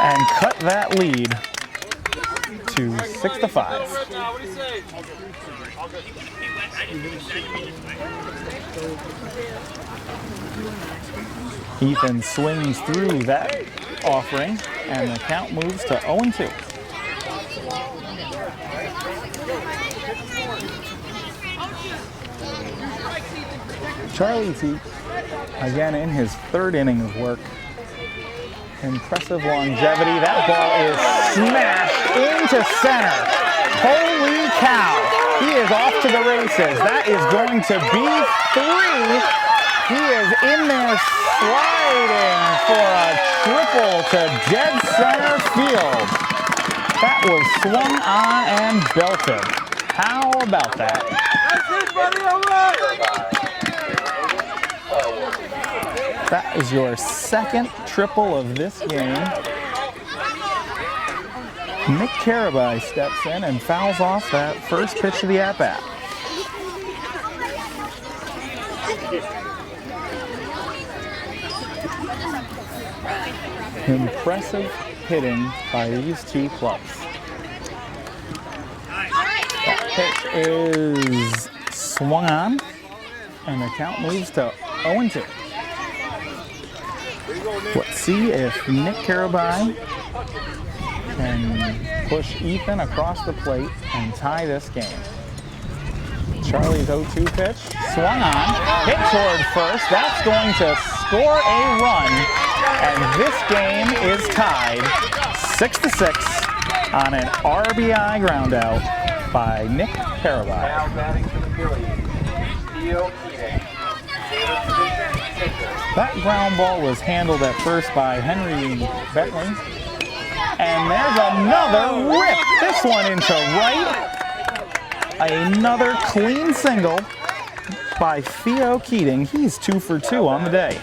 and cut that lead to 6-5. Ethan swings through that offering, and the count moves to 0-2. Charlie T, again in his third inning of work. Impressive longevity. That ball is smashed into center. Holy cow. He is off to the races. That is going to be 3. He is in there sliding for a triple to dead center field. That was swung on and belted. How about that? That's it, buddy. All right. That is your second triple of this game. Nick Carabai steps in and fouls off that first pitch of the at-bat. Impressive hitting by these two clubs. That pitch is swung on, and the count moves to 0-2. Let's see if Nick Carabai can push Ethan across the plate and tie this game. Charlie's 0-2 pitch, swung on, hit toward first. That's going to score a run, and this game is tied 6-6 on an RBI ground out by Nick Carabai. Now batting for the Phillies, Theo Keating. That ground ball was handled at first by Henry Bentley. And there's another rip. This one into right. Another clean single by Theo Keating. He's 2 for 2 on the day.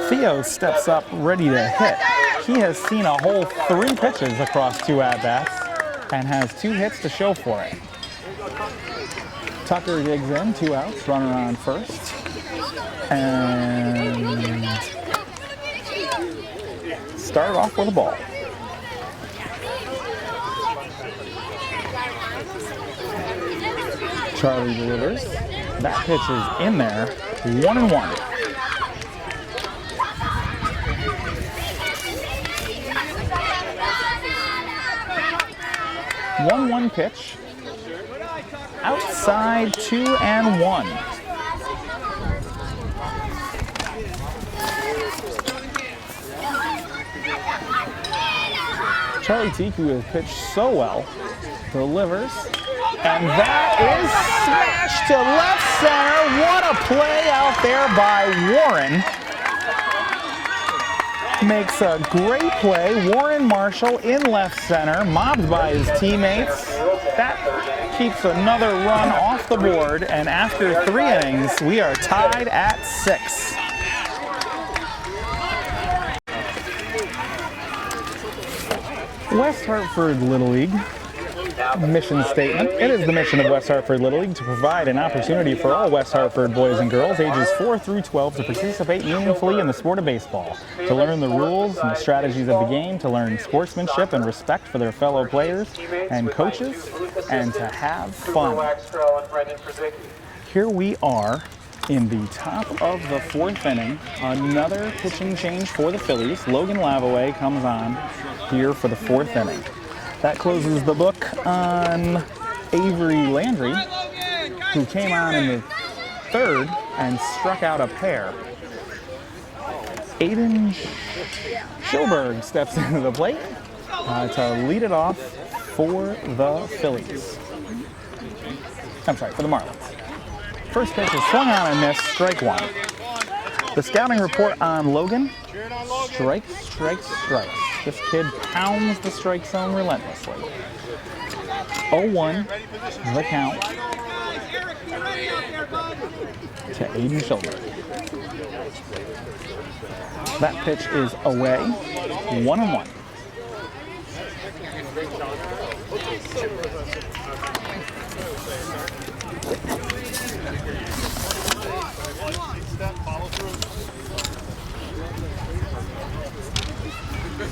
Theo steps up ready to hit. He has seen a whole 3 pitches across 2 at-bats and has 2 hits to show for it. Tucker digs in, 2 outs, runner on first. And start off with a ball. Charlie delivers. That pitch is in there, 1-1. One pitch. Outside 2-1. Charlie Teague, who has pitched so well, delivers, and that is smashed to left center. What a play out there by Warren. Makes a great play. Warren Marshall in left center, mobbed by his teammates. That keeps another run off the board, and after 3 innings, we are tied at 6. West Hartford Little League mission statement. It is the mission of West Hartford Little League to provide an opportunity for all West Hartford boys and girls ages 4 through 12 to participate meaningfully in the sport of baseball, to learn the rules and the strategies of the game, to learn sportsmanship and respect for their fellow players and coaches, and to have fun. Here we are in the top of the 4th inning. Another pitching change for the Phillies. Logan Lavaway comes on here for the 4th inning. That closes the book on Avery Landry, who came on in the 3rd and struck out a pair. Aiden Schilberg steps into the plate to lead it off for the Phillies. I'm sorry, for the Marlins. First pitch is swung on and missed, strike 1. The scouting report on Logan, strikes, strikes, strikes. This kid pounds the strike zone relentlessly. 0-1, the count to Aiden Schilberg. That pitch is away, 1-1.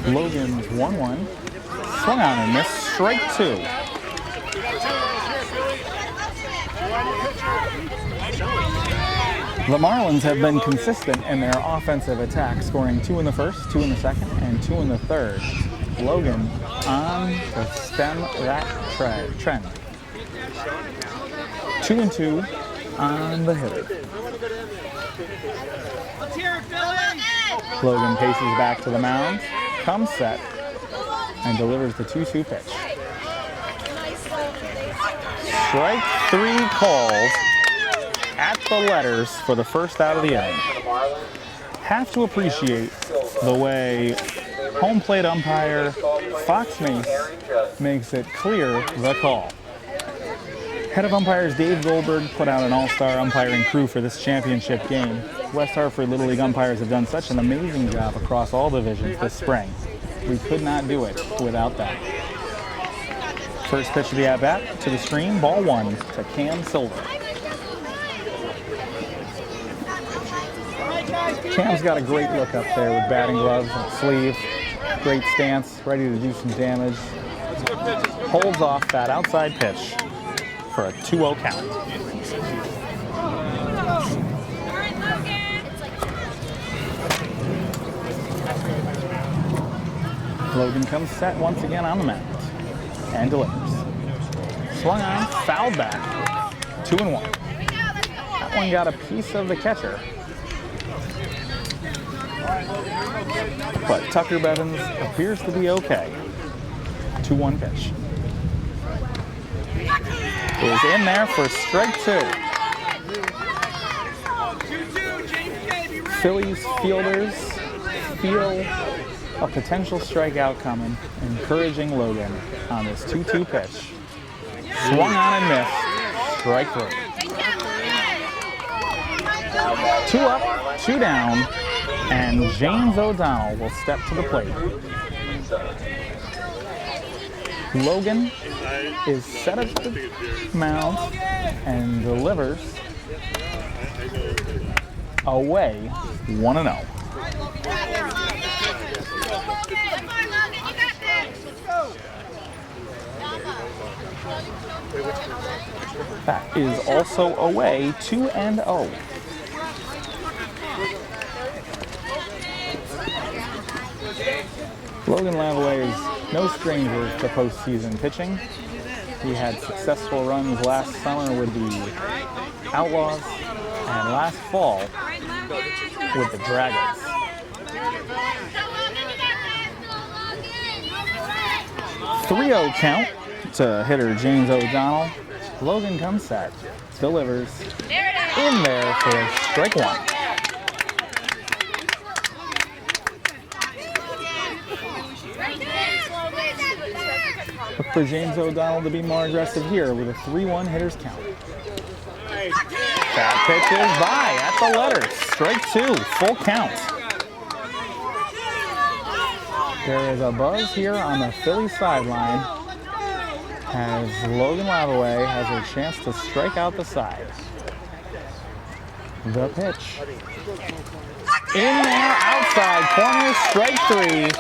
Logan's 1-1. Swung on and missed. Strike 2. The Marlins have been consistent in their offensive attack, scoring 2 in the 1st, 2 in the 2nd, and 2 in the 3rd. Logan on to stem that trend. 2-2 on the hitter. Let's hear it, Philly. Logan paces back to the mound, comes set, and delivers the 2-2 pitch. Strike 3 called at the letters for the first out of the inning. Have to appreciate the way home plate umpire Fox Mace makes it clear the call. Head of umpires Dave Goldberg put out an all-star umpiring crew for this championship game. West Hartford Little League umpires have done such an amazing job across all divisions this spring. We could not do it without them. First pitch of the at-bat to the screen, ball 1 to Cam Silver. Cam's got a great look up there with batting gloves and sleeve. Great stance, ready to do some damage. Holds off that outside pitch for a 2-0 count. Logan comes set once again on the mound and delivers. Swung on, fouled back, 2-1. That one got a piece of the catcher. But Tucker Bevins appears to be okay. 2-1 pitch. Is in there for strike 2. Phillies fielders feel a potential strikeout coming, encouraging Logan on this 2-2 pitch. Swung on and missed. Strike 3. 2 up, 2 down, and James O'Donnell will step to the plate. Logan is set at the mound and delivers away 1-0. That is also away 2-0. Logan Lavaway is no stranger to postseason pitching. He had successful runs last summer with the Outlaws and last fall with the Dragons. 3-0 count to hitter James O'Donnell. Logan comes set, delivers in there for strike 1. Look for James O'Donnell to be more aggressive here with a 3-1 hitter's count. That pitch is by at the letters. Strike 2, full count. There is a buzz here on the Phillies sideline as Logan Lavaway has a chance to strike out the side. The pitch. In there, outside corner, strike 3.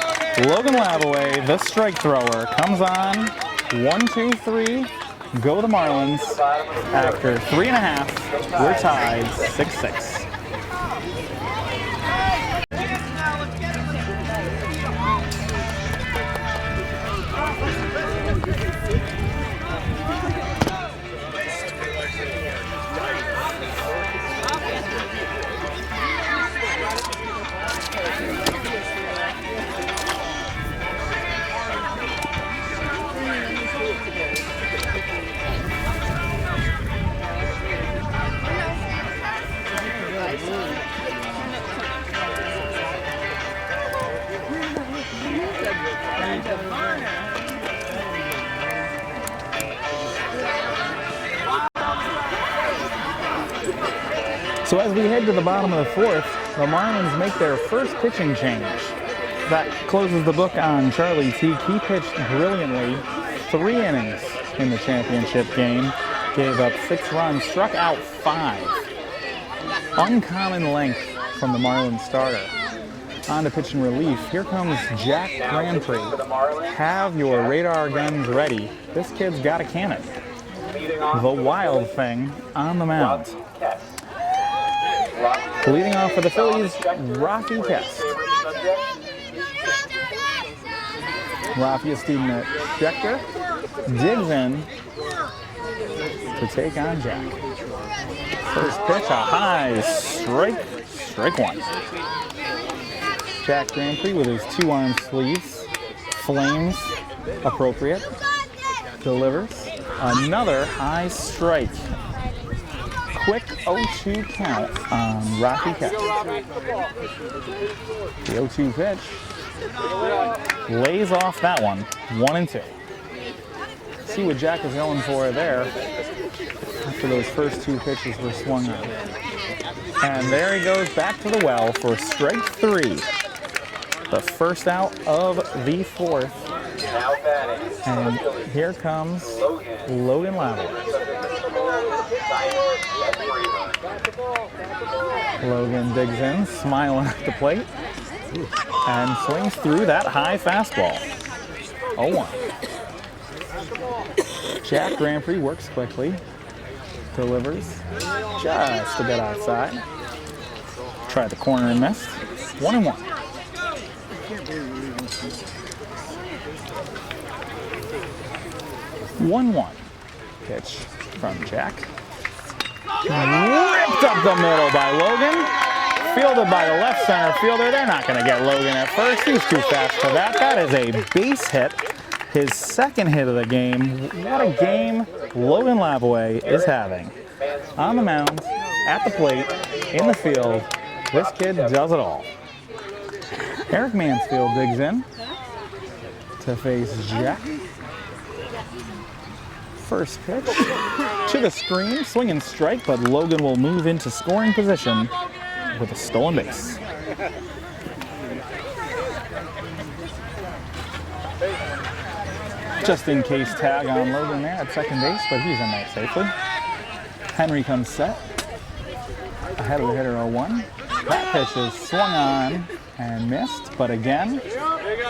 Logan Lavaway, the strike thrower, comes on. 1-2-3. Go the Marlins. After 3.5, we're tied 6-6. So as we head to the bottom of the 4th, the Marlins make their first pitching change. That closes the book on Charlie Teague. He pitched brilliantly, 3 innings in the championship game, gave up 6 runs, struck out 5. Uncommon length from the Marlins starter. On to pitch in relief. Here comes Jack Grandprix. Have your radar guns ready. This kid's got a cannon. The Wild Thing on the mound. Leading off for the Phillies, Rocky Kest. Rafi is stealing a checker, digs in, to take on Jack. First pitch, a high strike, strike one. Jack Grand Prix with his 2-arm sleeves, flames appropriate, delivers another high strike. Quick 0-2 count on Rocky Catch. The 0-2 pitch lays off that one, 1-2. See what Jack is going for there after those first 2 pitches were swung on. And there he goes back to the well for strike 3. The first out of the 4th. And here comes Logan Lavelle. Logan digs in, smiling at the plate, and swings through that high fastball. 0-1. Jack Grand Prix works quickly, delivers just a bit outside. Tried the corner and missed. 1-1. 1-1. Pitch from Jack. Ripped up the middle by Logan. Fielded by the left center fielder. They're not going to get Logan at first. He's too fast for that. That is a base hit. His second hit of the game. What a game Logan Lavelle is having. On the mound, at the plate, in the field. This kid does it all. Eric Mansfield digs in to face Jack. First pitch to the screen, swing and strike, but Logan will move into scoring position with a stolen base. Just in case tag on Logan there at second base, but he's in there safely. Henry comes set, ahead of the hitter 0-1. That pitch is swung on and missed, but again,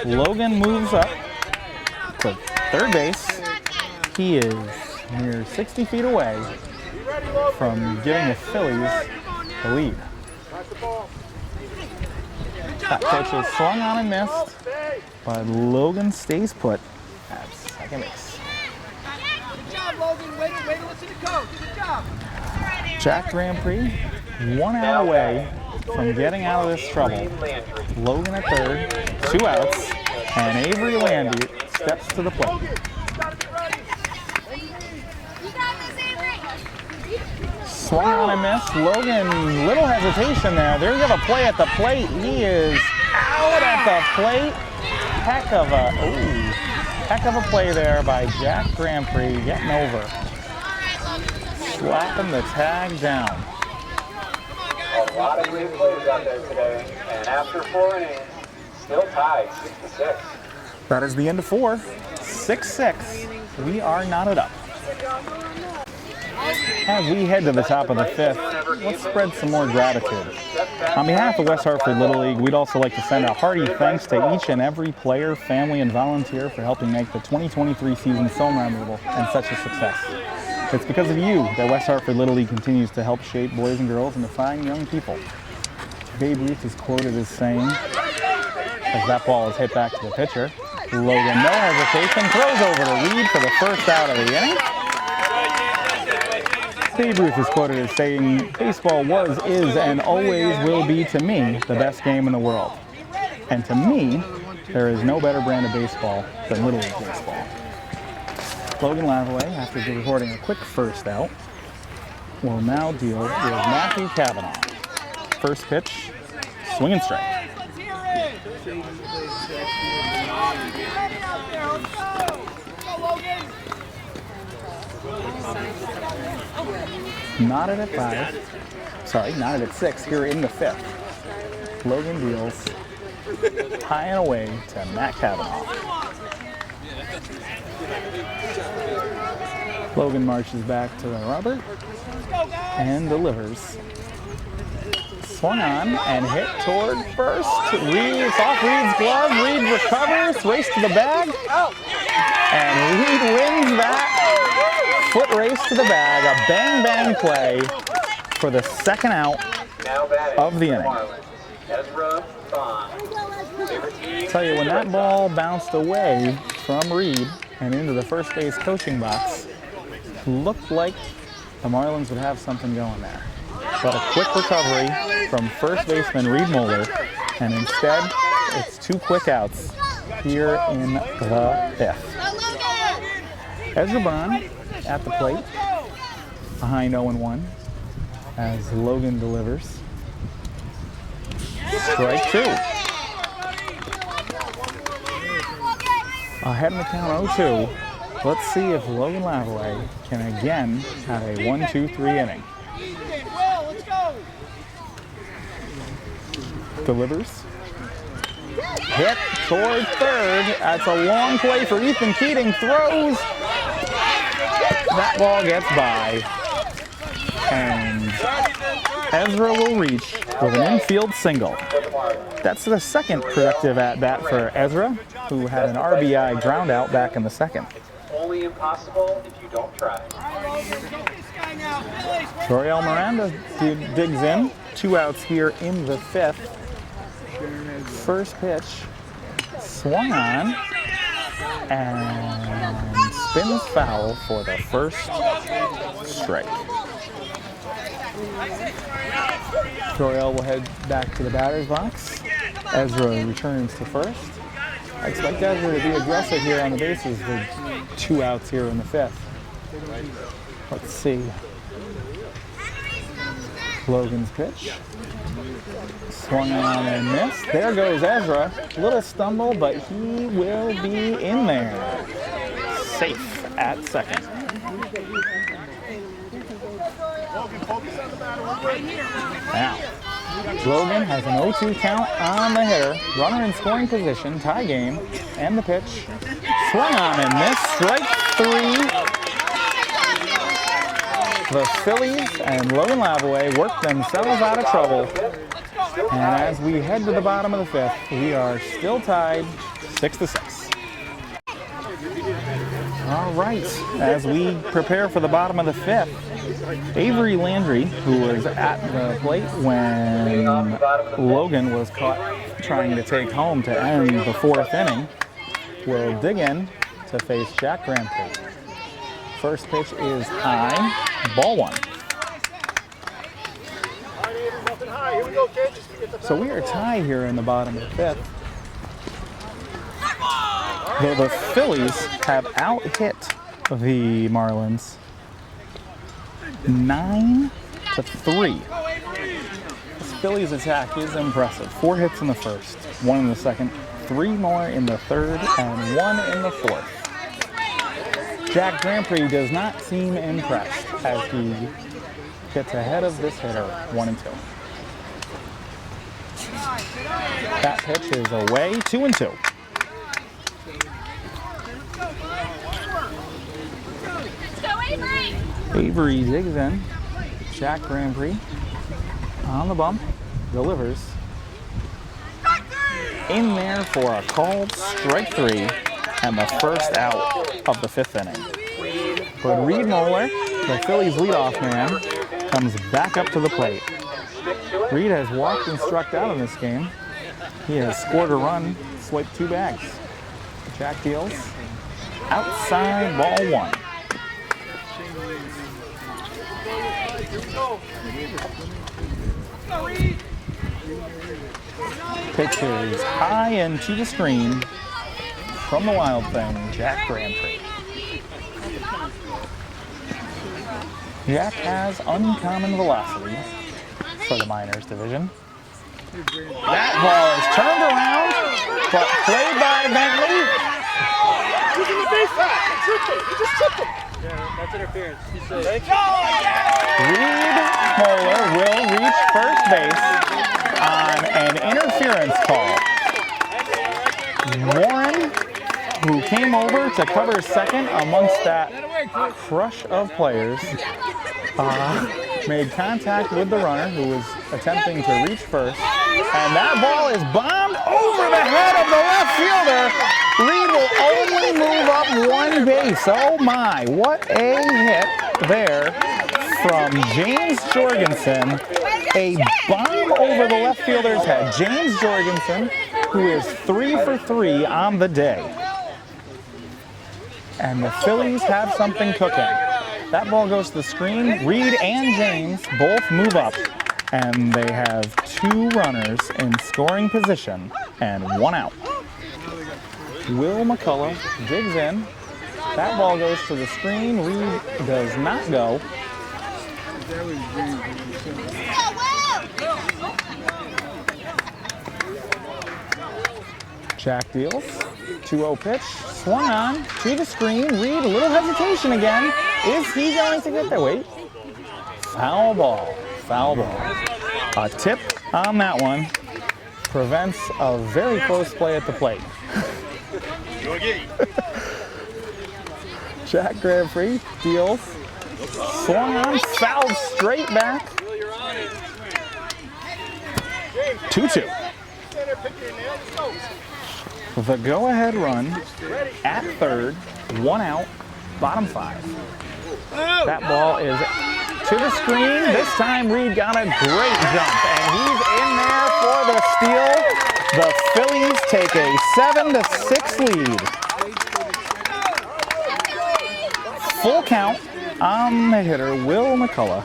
Logan moves up to third base. He is near 60 feet away from giving the Phillies the lead. That pitch is swung on and missed, but Logan stays put at second base. Good job, Logan. Way to listen to coach. Good job. Jack Grand Prix, 1 out away from getting out of this trouble. Logan at third, 2 outs, and Avery Landy steps to the plate. Swung on and missed. Logan, little hesitation there. There you have a play at the plate. He is out at the plate. Heck of a play there by Jack Grand Prix, getting over. Slapping the tag down. A lot of great plays out there today, and after 4 innings, still tied, 6-6. That is the end of 4. 6-6. We are knotted up. As we head to the top of the 5th, let's spread some more gratitude. On behalf of West Hartford Little League, we'd also like to send a hearty thanks to each and every player, family, and volunteer for helping make the 2023 season so memorable and such a success. It's because of you that West Hartford Little League continues to help shape boys and girls into fine young people. Babe Ruth is quoted as saying, as that ball is hit back to the pitcher, Logan, no hesitation, throws over to Reed for the first out of the inning. Babe Ruth is quoted as saying, baseball was, is, and always will be to me the best game in the world. And to me, there is no better brand of baseball than Little League baseball. Logan Lavelle, after recording a quick first out, will now deal with Matthew Cavanaugh. First pitch, swing and strike. Knotted at 6 here in the 5th. Logan deals high and away to Matt Cavanaugh. Logan marches back to the rubber and delivers. Swung on and hit toward first. It's off Reed's glove. Reed recovers, race to the bag, and Reed wins that foot race to the bag. A bang play for the second out of the inning. Tell you, when that ball bounced away from Reed and into the first base coaching box, Looked like the Marlins would have something going there. But a quick recovery from first baseman Reed Moeller, and instead it's 2 quick outs here in the 5th. Ezra Bond at the plate, behind 0-1 as Logan delivers. Strike 2. Ahead in the count 0-2. Let's see if Logan Lavalley can again have a 1-2-3 inning. Delivers. Hit toward third. That's a long play for Ethan Keating. Throws. That ball gets by. And Ezra will reach with an infield single. That's the second productive at-bat for Ezra, who had an RBI ground out back in the second. Only impossible if you don't try. Toriel Miranda digs in. 2 outs here in the 5th. First pitch swung on and spins foul for the first strike. Toriel will head back to the batter's box. Ezra returns to first. I expect Ezra to be aggressive here on the bases with 2 outs here in the 5th. Let's see. Logan's pitch. Swung on and missed. There goes Ezra. Little stumble, but he will be in there. Safe at second. Now, Logan has an 0-2 count on the hitter. Runner in scoring position, tie game, and the pitch. Swung on and missed. Strike 3. The Phillies and Logan Lavalley work themselves out of trouble. And as we head to the bottom of the 5th, we are still tied 6-6. All right, as we prepare for the bottom of the 5th, Avery Landry, who was at the plate when Logan was caught trying to take home to end the 4th inning, will dig in to face Jack Granpree. First pitch is high, ball 1. So we are tied here in the bottom of the 5th. Though the Phillies have out-hit the Marlins 9-3. This Phillies attack is impressive. 4 hits in the first, 1 in the second, 3 more in the third, and 1 in the fourth. Jack Granpree does not seem impressed as he gets ahead of this hitter 1-2. That pitch is away, 2-2. Avery digs in. Jack Granpree on the bump, delivers. In there for a called strike 3 and the first out of the 5th inning. But Reed Moeller, the Phillies leadoff man, comes back up to the plate. Reed has walked and struck out in this game. He has scored a run, swiped 2 bags. Jack deals. Outside ball 1. Pitch is high and to the screen from the Wild Thing, Jack Granpree. Jack has uncommon velocity for the minors division. That ball is turned around, but played by Bentley. He's in the base path. He just tripped him. Yeah, that's interference. He said. Reed Moeller will reach first base on an interference call. Warren, who came over to cover second amongst that crush of players, made contact with the runner who was attempting to reach first, and that ball is bombed over the head of the left fielder. Reed will only move up 1 base. Oh my, what a hit there from James Jorgensen. A bomb over the left fielder's head. James Jorgensen, who is 3 for 3 on the day. And the Phillies have something cooking. That ball goes to the screen. Reed and James both move up, and they have 2 runners in scoring position and 1 out. Will McCullough digs in. That ball goes to the screen. Reed does not go. Jack deals. 2-0 pitch. Swung on to the screen. Reed, a little hesitation again. Is he going to get there? Wait. Foul ball. Foul ball. A tip on that one prevents a very close play at the plate. Jack Grandpree deals. Swung on, fouled straight back. 2-2. The go-ahead run at third, 1 out, bottom 5. That ball is to the screen. This time Reed got a great jump, and he's in there for the steal. The Phillies take a 7-6 lead. Full count on the hitter, Will McCullough.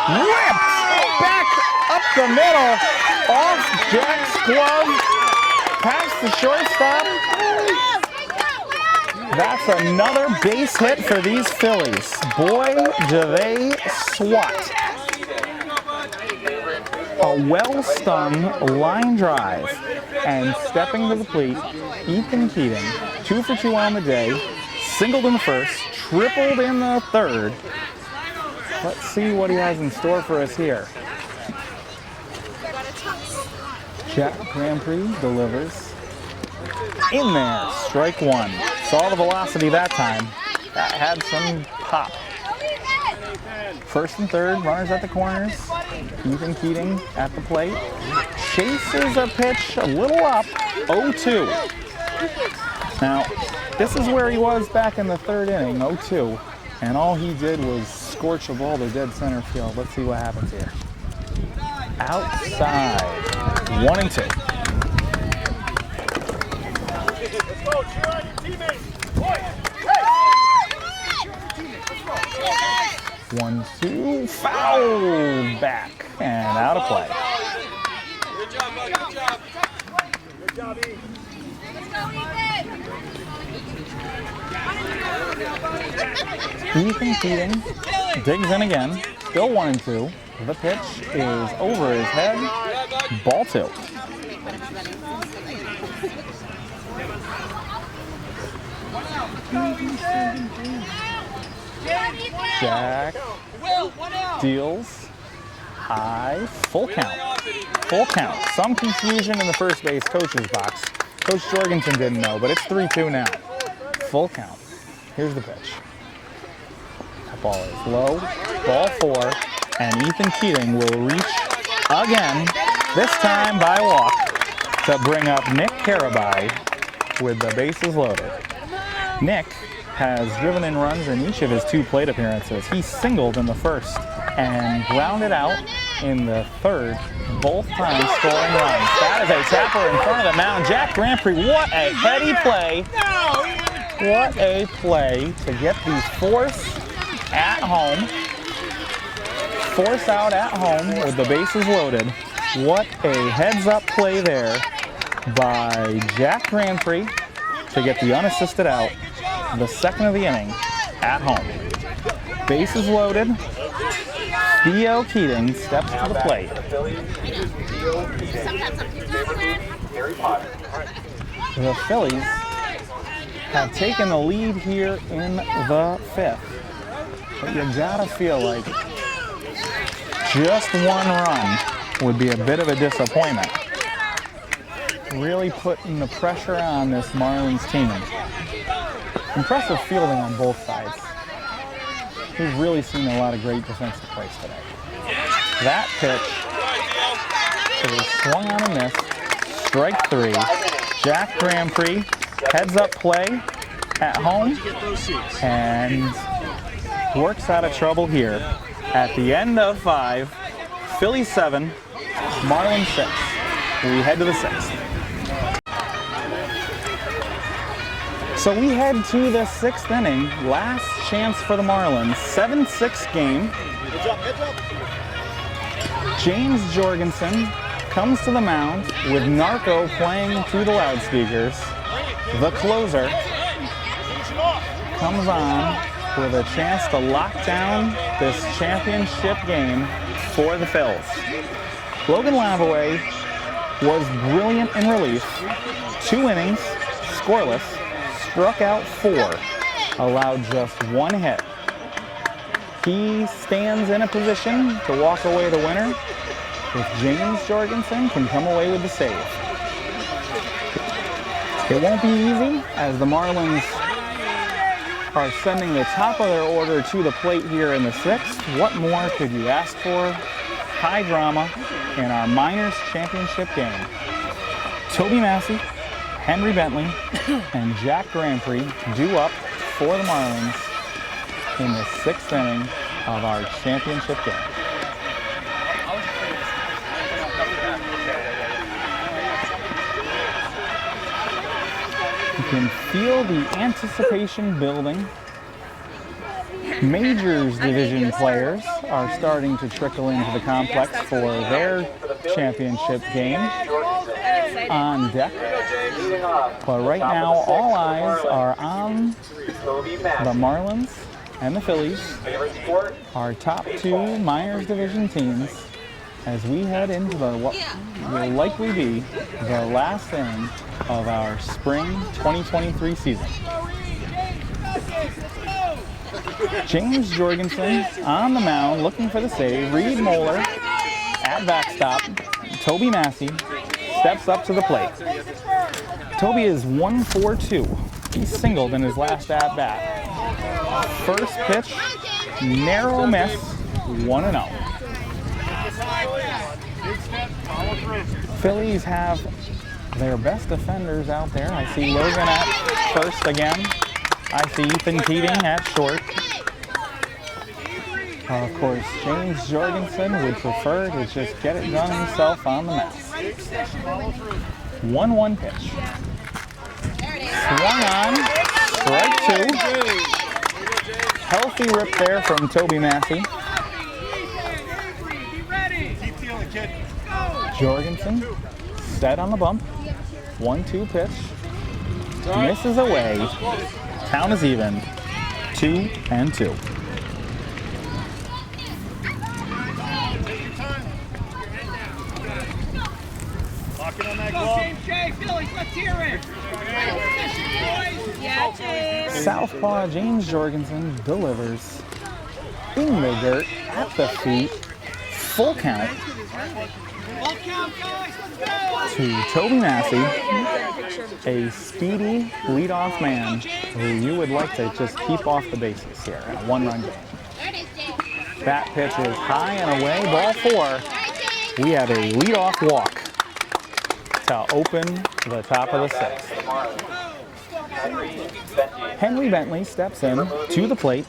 Ripped back up the middle, off Jack's glove, past the shortstop. That's another base hit for these Phillies. Boy, do they swat. A well-stung line drive. And stepping to the plate, Ethan Keating, 2 for 2 on the day, singled in the first, tripled in the third. Let's see what he has in store for us here. Jack Grandpree delivers. In there, strike 1. Saw the velocity that time. That had some pop. First and third, runners at the corners. Ethan Keating at the plate. Chases a pitch a little up, 0-2. Now, this is where he was back in the third inning, 0-2. And all he did was scorch a ball to dead center field. Let's see what happens here. Outside, 1-2. 1-2, foul back and out of play. Good job, bud. Good job. Good job, E. Ethan Keating digs in again. Still 1-2. The pitch is over his head. Ball 2. Jack deals high. Full count. Full count. Some confusion in the first base coach's box. Coach Jorgensen didn't know, but it's 3-2 now. Full count. Here's the pitch. That ball is low. Ball 4. And Ethan Keating will reach again, this time by walk, to bring up Nick Carabai with the bases loaded. Nick has driven in runs in each of his 2 plate appearances. He singled in the first and grounded out in the third, both times scoring runs. That is a tapper in front of the mound. Jack Grandpree, what a heady play. What a play to get the force at home. Force out at home with the bases loaded. What a heads-up play there by Jack Grandpree to get the unassisted out, the second of the inning, at home. Bases loaded. Theo Keating steps to the plate. The Phillies have taken the lead here in the 5th. But you gotta feel like just 1 run would be a bit of a disappointment. Really putting the pressure on this Marlins team. Impressive fielding on both sides. We've really seen a lot of great defensive plays today. That pitch is swung on a miss. Strike 3. Jack Grandpree heads up play at home and works out of trouble here. At the end of 5, Phillies 7, Marlins 6. We head to the 6th. So we head to the 6th inning, last chance for the Marlins, 7-6 game. James Jorgensen comes to the mound with Narco playing through the loudspeakers. The closer comes on with a chance to lock down this championship game for the Phillies. Logan Lavaway was brilliant in relief. 2 innings, scoreless, struck out 4, allowed just 1 hit. He stands in a position to walk away the winner if James Jorgensen can come away with the save. It won't be easy as the Marlins are sending the top of their order to the plate here in the 6th. What more could you ask for? High drama in our minors championship game. Toby Massey, Henry Bentley, and Jack Grandpree due up for the Marlins in the 6th inning of our championship game. You can feel the anticipation building. Majors division players are starting to trickle into the complex for their championship game on deck. But right now, all eyes are on the Marlins and the Phillies, our top 2 minors division teams, as we head into what will likely be the last inning of our spring 2023 season. James Jorgensen on the mound looking for the save. Reed Moeller at backstop. Toby Massey steps up to the plate. Toby is 1-for-2. He singled in his last at-bat. First pitch, narrow miss, 1-0. Phillies have their best defenders out there. I see Logan at first again. I see Ethan Keating at short. Of course, James Jorgensen would prefer to just get it done himself on the mound. 1-1 pitch. Swung on, strike 2. Healthy rip there from Toby Massey. Jorgensen set on the bump. 1-2 pitch. Misses away. Count is even. 2-2. Southpaw James Jorgensen delivers in the dirt at the feet. Full count to Toby Massey, a speedy leadoff man who you would like to just keep off the bases here in a 1-run game. That pitch is high and away, ball 4. We have a leadoff walk to open the top of the 6th. Henry Bentley steps in to the plate.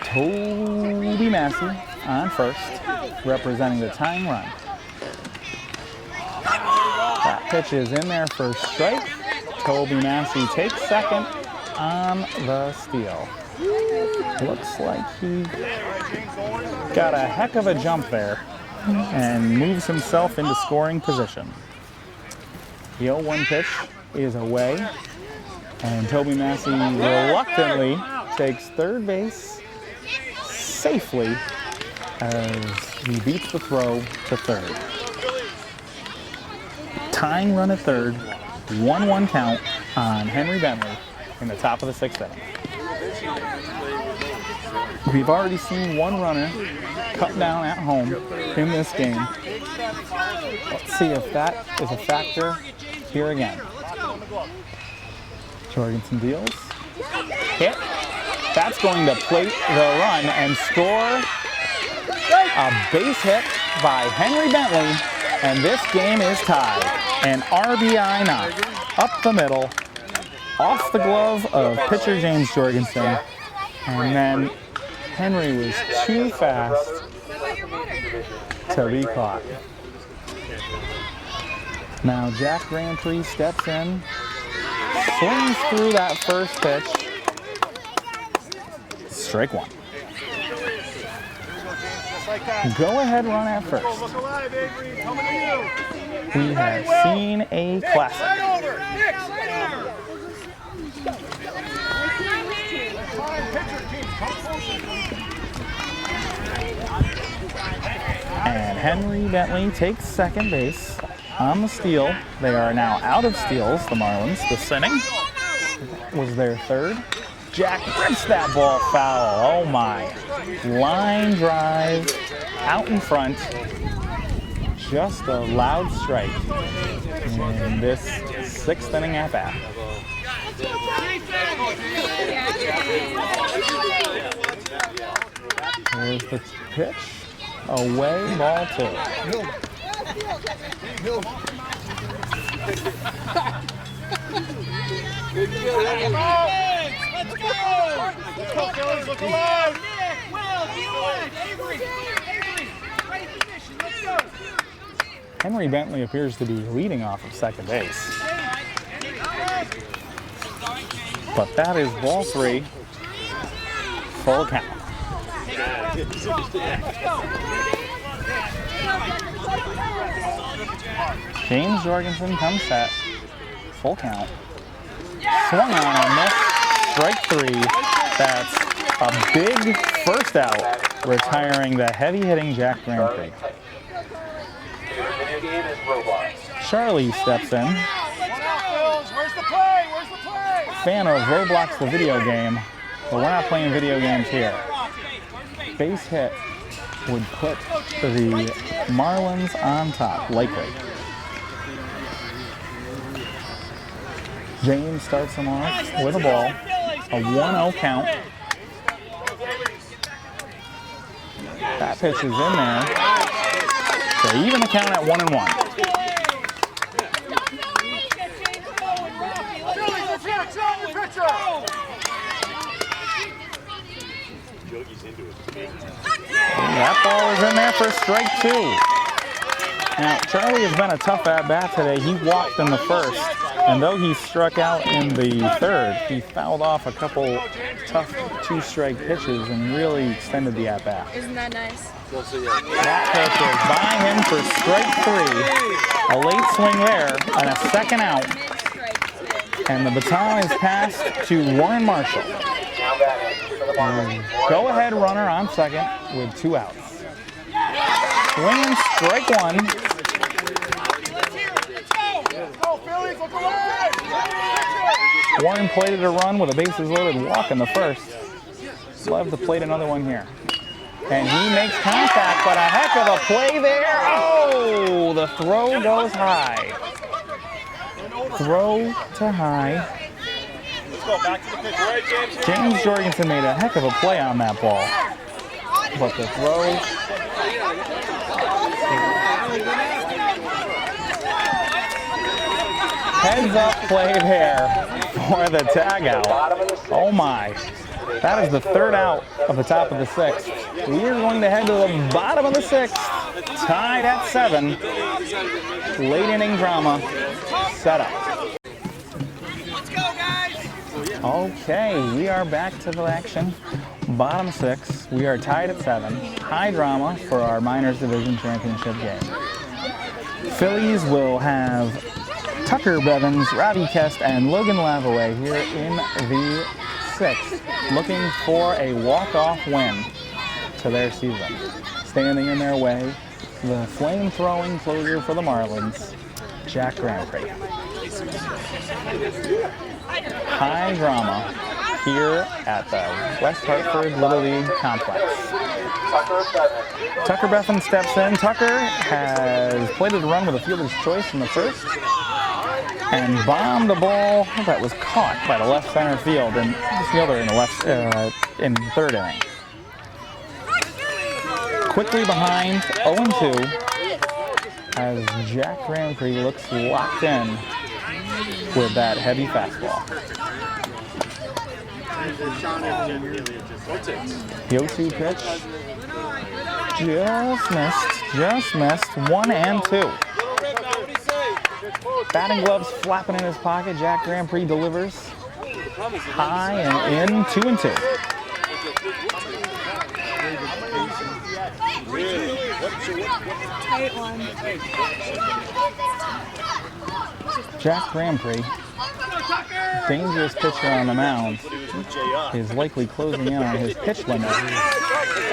Toby Massey on first, representing the tying run. That pitch is in there for strike. Toby Massey takes second on the steal. Looks like he got a heck of a jump there and moves himself into scoring position. The 0-1 pitch is away, and Toby Massey reluctantly takes third base safely as he beats the throw to third. Tying run at third, 1-1 count on Henry Bentley in the top of the 6th inning. We've already seen one runner cut down at home in this game. Let's see if that is a factor here again. Jorgensen deals. Hit. That's going to plate the run and score a base hit by Henry Bentley, and this game is tied. An RBI knock up the middle, off the glove of pitcher James Jorgensen, and then Henry was too fast to be caught. Now Jack Grandpree steps in Swings through that first pitch. Strike one. Go ahead run at first. We have seen a classic. And Henry Bentley takes second base on the steal. They are now out of steals, the Marlins. This inning was their third. Jack rips that ball foul. Oh my. Line drive out in front. Just a loud strike in this sixth inning at bat. Here's the pitch. Away, ball two. Let's go, Phillies, look alive! Nick, Will, Avery, right position, let's go! Henry Bentley appears to be leading off of second base. But that is ball three. Full count. James Jorgensen comes set. Full count. Swung on and missed. Strike three. That's a big first out, retiring the heavy-hitting Jack Granpree. Charlie steps in. Where's the play? Where's the play? Fan of Roblox the video game, but we're not playing video games here. Base hit would put the Marlins on top, likely. James starts him off with a ball. A 1-0 count. That pitch is in there. So even the count at 1-1. That ball is in there for strike two. Now, Charlie has been a tough at-bat today. He walked in the first, and though he struck out in the third, he fouled off a couple tough two-strike pitches and really extended the at-bat. Isn't that nice? That pitch is by him for strike three. A late swing there, and a second out. And the baton is passed to Warren Marshall. Go-ahead runner on second with 2 outs. Swinging strike one. Warren plated a run with a bases loaded walk in the first. He'll have to plate another one here. And he makes contact, but a heck of a play there. Oh, the throw goes high. Throw to high. James Jorgensen made a heck of a play on that ball. But the throw. Heads up play there for the tag out. Oh my. That is the third out of the top of the sixth. We are going to head to the bottom of the sixth. Tied at 7. Late inning drama set up. Let's go, guys! Okay, we are back to the action. Bottom 6. We are tied at 7. High drama for our Minors Division Championship game. Phillies will have Tucker Bevins, Robbie Kest, and Logan Lavaway here in the 6th, looking for a walk-off win to their season. Standing in their way, the flame-throwing closer for the Marlins, Jack Granpree. High drama here at the West Hartford Little League Complex. Tucker Bevins steps in. Tucker has plated a run with a fielder's choice in the first and bombed a ball that was caught by the left center field and the fielder in the in the third inning. Quickly behind, 0-2, as Jack Granpree looks locked in with that heavy fastball. The 0-2 pitch just missed, 1-2. Batting gloves flapping in his pocket. Jack Grand Prix delivers high and in, 2-2. Tight one. Jack Grand Prix, dangerous pitcher on the mound, is likely closing in on his pitch limit.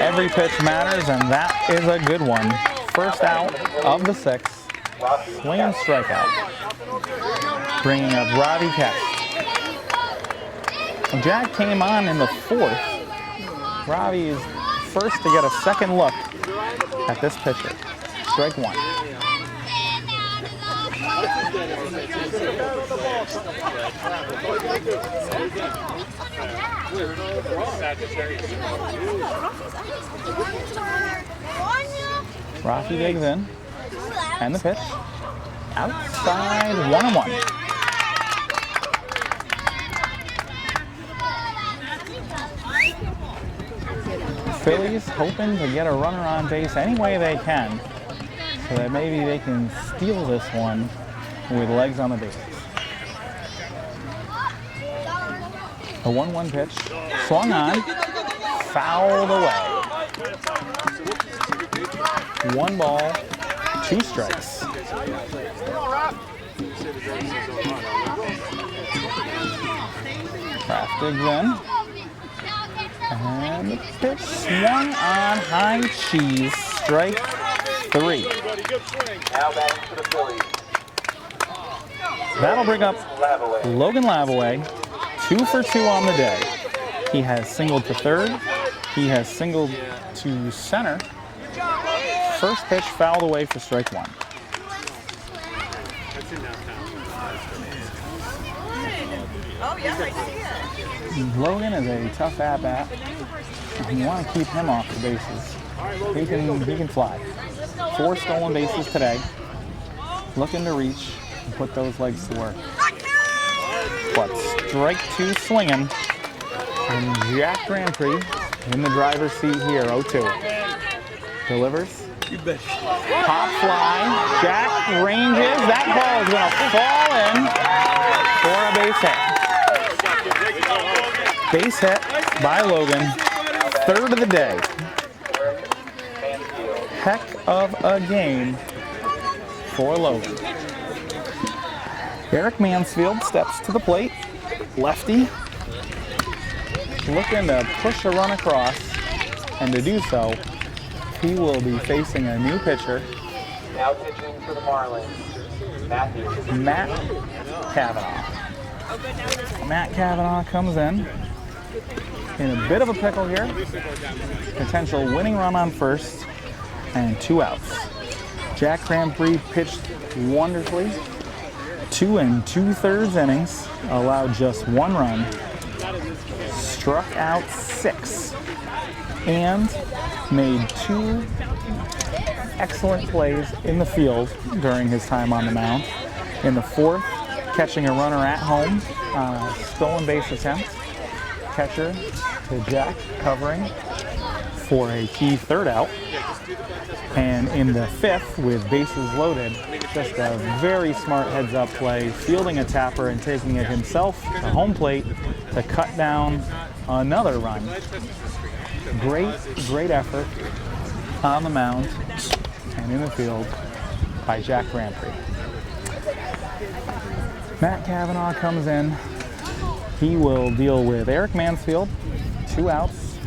Every pitch matters, and that is a good one. First out of the 6th, swing and strikeout, bringing up Ravi Kess. Jack came on in the 4th. Ravi is first to get a second look at this pitcher. Strike 1. Rafi digs in, and the pitch. Outside, 1-1. Phillies hoping to get a runner on base any way they can, so that maybe they can steal this one with legs on the bases. A 1-1 pitch, swung on, fouled away. 1 ball, 2 strikes. Kraft digs in. And the pitch swung on, high cheese, strike 3. Now batting for the Phillies. That'll bring up Lavaway. Logan Lavaway, 2 for 2 on the day. He has singled to third. He has singled to center. First pitch fouled away for strike 1. Oh, yeah, I see it. Logan is a tough at-bat. You want to keep him off the bases. He can fly. 4 stolen bases today. Looking to reach and put those legs to work. But strike 2 swinging. And Jack Grand Prix in the driver's seat here, 0-2. Delivers. Pop fly. Jack ranges. That ball is going to fall in for a base hit. Base hit by Logan. 3rd of the day. Heck of a game for Logan. Eric Mansfield steps to the plate. Lefty. Looking to push a run across. And to do so, he will be facing a new pitcher. Now pitching for the Marlins. Matt Cavanaugh. Matt Cavanaugh comes in a bit of a pickle here. Potential winning run on first and 2 outs. Jack Grand Prix pitched wonderfully. 2 2/3 innings, allowed just 1 run, struck out 6, and made 2 excellent plays in the field during his time on the mound. In the 4th, catching a runner at home, stolen base attempt. Catcher to Jack covering for a key 3rd out. And in the 5th, with bases loaded, just a very smart heads-up play, fielding a tapper and taking it himself to home plate to cut down another run. Great effort on the mound and in the field by Jack Grand Prix. Matt Cavanaugh comes in. He will deal with Eric Mansfield, 2 outs,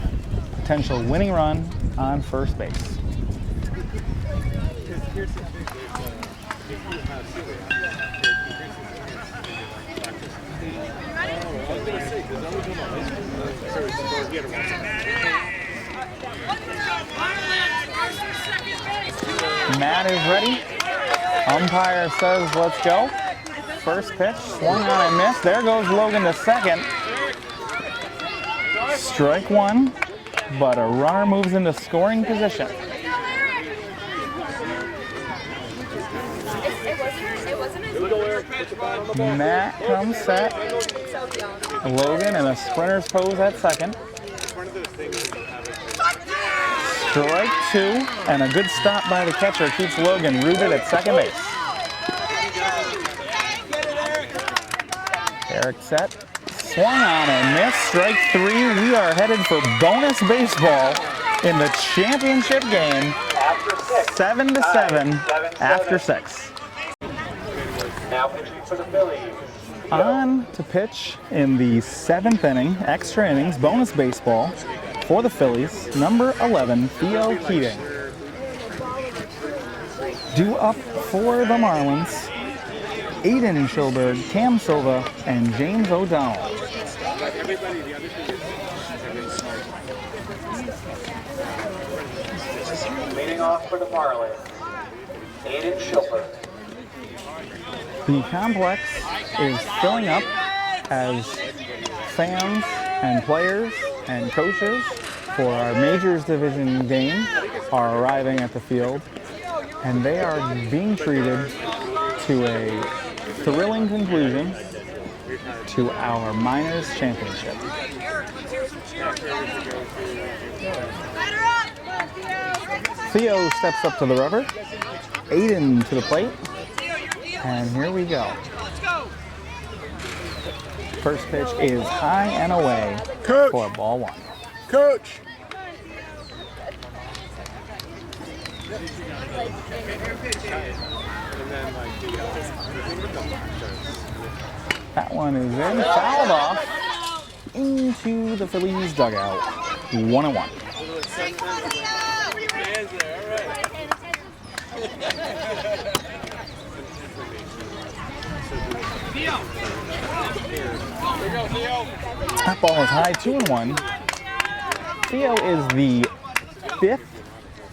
potential winning run on first base. Matt is ready. Umpire says, let's go. First pitch, swung on and missed. There goes Logan to second. Strike 1, but a runner moves into scoring position. Matt comes set. Logan in a sprinter's pose at second. Strike 2, and a good stop by the catcher keeps Logan rooted at second base. Eric set, swung on and missed. Strike 3. We are headed for bonus baseball in the championship game. After 6. 7-7 7-7. after 6. Now pitching for the Phillies. On to pitch in the 7th inning, extra innings, bonus baseball for the Phillies, number 11, Theo Keating. Due up for the Marlins, Aiden Schilberg, Cam Silva, and James O'Donnell. Leading off for the Marlins, Aiden Schilberg. The complex is filling up as fans and players and coaches for our Majors Division game are arriving at the field, and they are being treated to a thrilling conclusion to our Minors Championship. Theo steps up to the rubber, Aiden to the plate, and here we go. First pitch is high and away for ball 1. Coach! That one is in, fouled off into the Phillies dugout. 1-1. That ball is high, 2-1. Theo is the 5th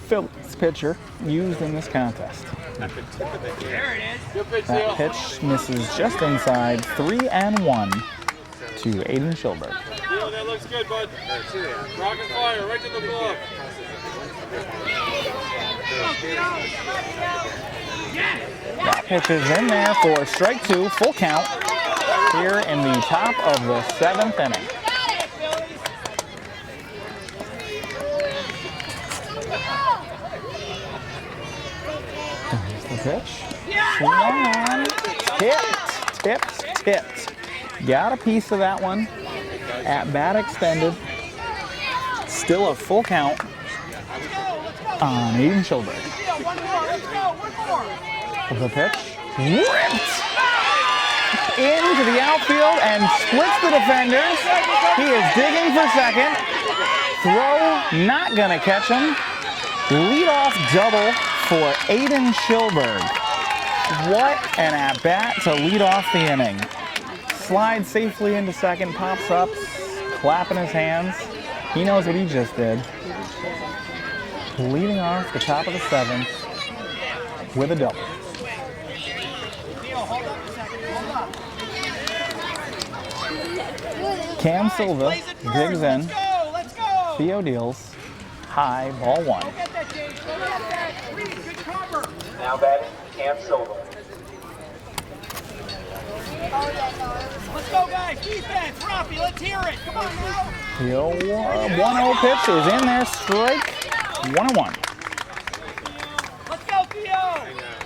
Phillies pitcher used in this contest. That pitch misses just inside, 3-1 to Aiden Schilberg. That looks good, bud. Rocket fire, right to the glove. That pitch is in there for strike 2, full count, here in the top of the 7th inning. There's the pitch. Swung on, tipped. Got a piece of that one. At bat extended. Still a full count on Aiden Schilberg. The pitch, ripped into the outfield and splits the defenders. He is digging for second. Throw not gonna catch him. Leadoff double for Aiden Schilberg. What an at-bat to lead off the inning. Slides safely into second, pops up, clapping his hands. He knows what he just did. Leading off the top of the 7th with a double. Cam Silva digs in. Theo deals. High, ball 1. Now batting, Cam Silva. Let's go, guys. Defense. Rafi, let's hear it. Come on now. Theo, 1-0 pitch is in there. Strike 1-1. Let's go, Theo.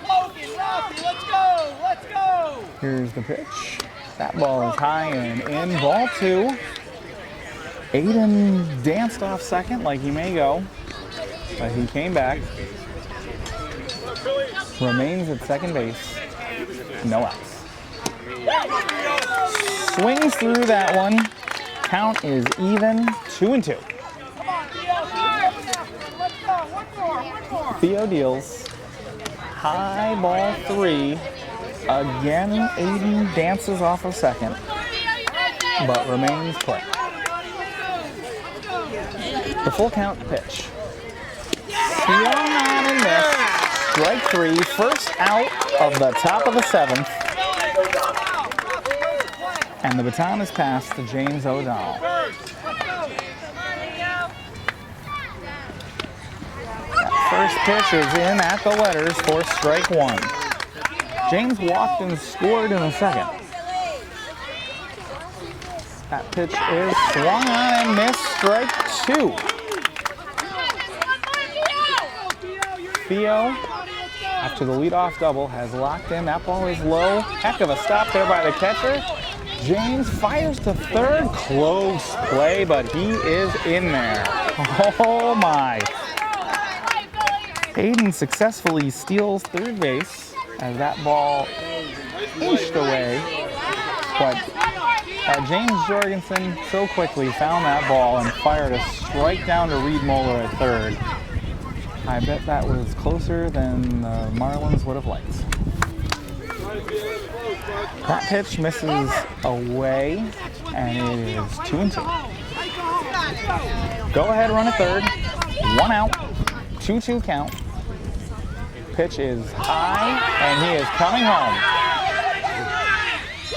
Logan, Rafi, let's go. Let's go. Here's the pitch. That ball is high and in. Ball 2. Aiden danced off second like he may go, but he came back. Remains at second base. No outs. Swings through that one. Count is even, 2-2. Come on, Theo. Let's go. One more. Theo deals. High, ball 3. Again, Aiden dances off of second, but remains put. The full count pitch. Swung on and missed. Strike 3. First out of the top of the 7th. And the baton is passed to James O'Donnell. That first pitch is in at the letters for strike 1. James walked and scored in the second. That pitch is swung on and missed. Strike 2. Theo, after the leadoff double, has locked in. That ball is low. Heck of a stop there by the catcher. James fires to third. Close play, but he is in there. Oh my. Hayden successfully steals third base as that ball inched away. But James Jorgensen so quickly found that ball and fired a strike down to Reed Moeller at third. I bet that was closer than the Marlins would have liked. That pitch misses away, and it is 2-2. Go ahead, run at third. 1 out. 2-2 count. Pitch is high, and he is coming home.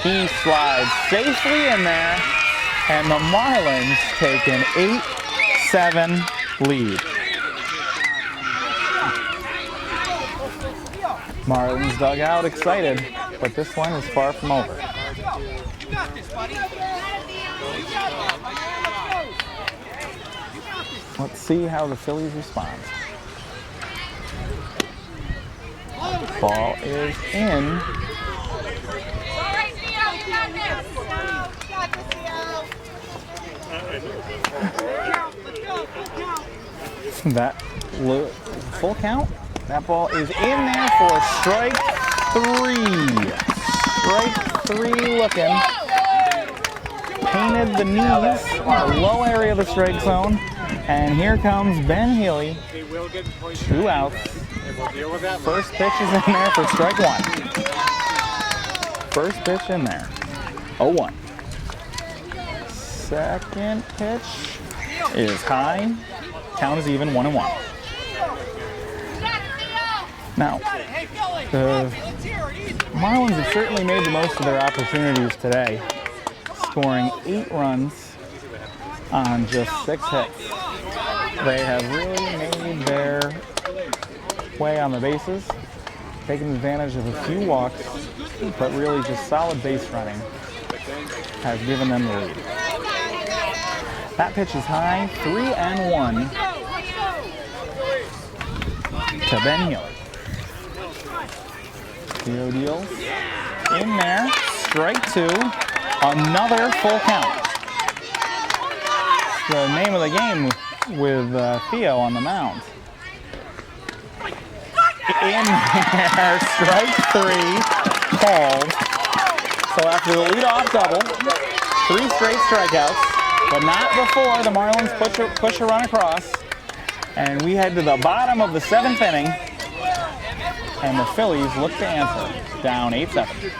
He slides safely in there, and the Marlins take an 8-7 lead. Marlins dugout excited, but this one is far from over. Let's see how the Phillies respond. Ball is in. That full count. That ball is in there for strike 3. Strike 3 looking. Painted the knees in the low area of the strike zone. And here comes Ben Healy. 2 outs. First pitch is in there for strike 1. First pitch in there. 0-1. Second pitch is high. Count is even, 1-1. Now, the Marlins have certainly made the most of their opportunities today, scoring 8 runs on just 6 hits. They have really made their way on the bases, taking advantage of a few walks, but really just solid base running has given them the lead. That pitch is high, 3-1 to Ben Healy. Theo deals in there, strike 2, another full count. It's the name of the game with Theo on the mound. In there, strike 3, called. So after the leadoff double, 3 straight strikeouts, but not before the Marlins push a run across, and we head to the bottom of the 7th inning, and the Phillies look to answer, down 8-7.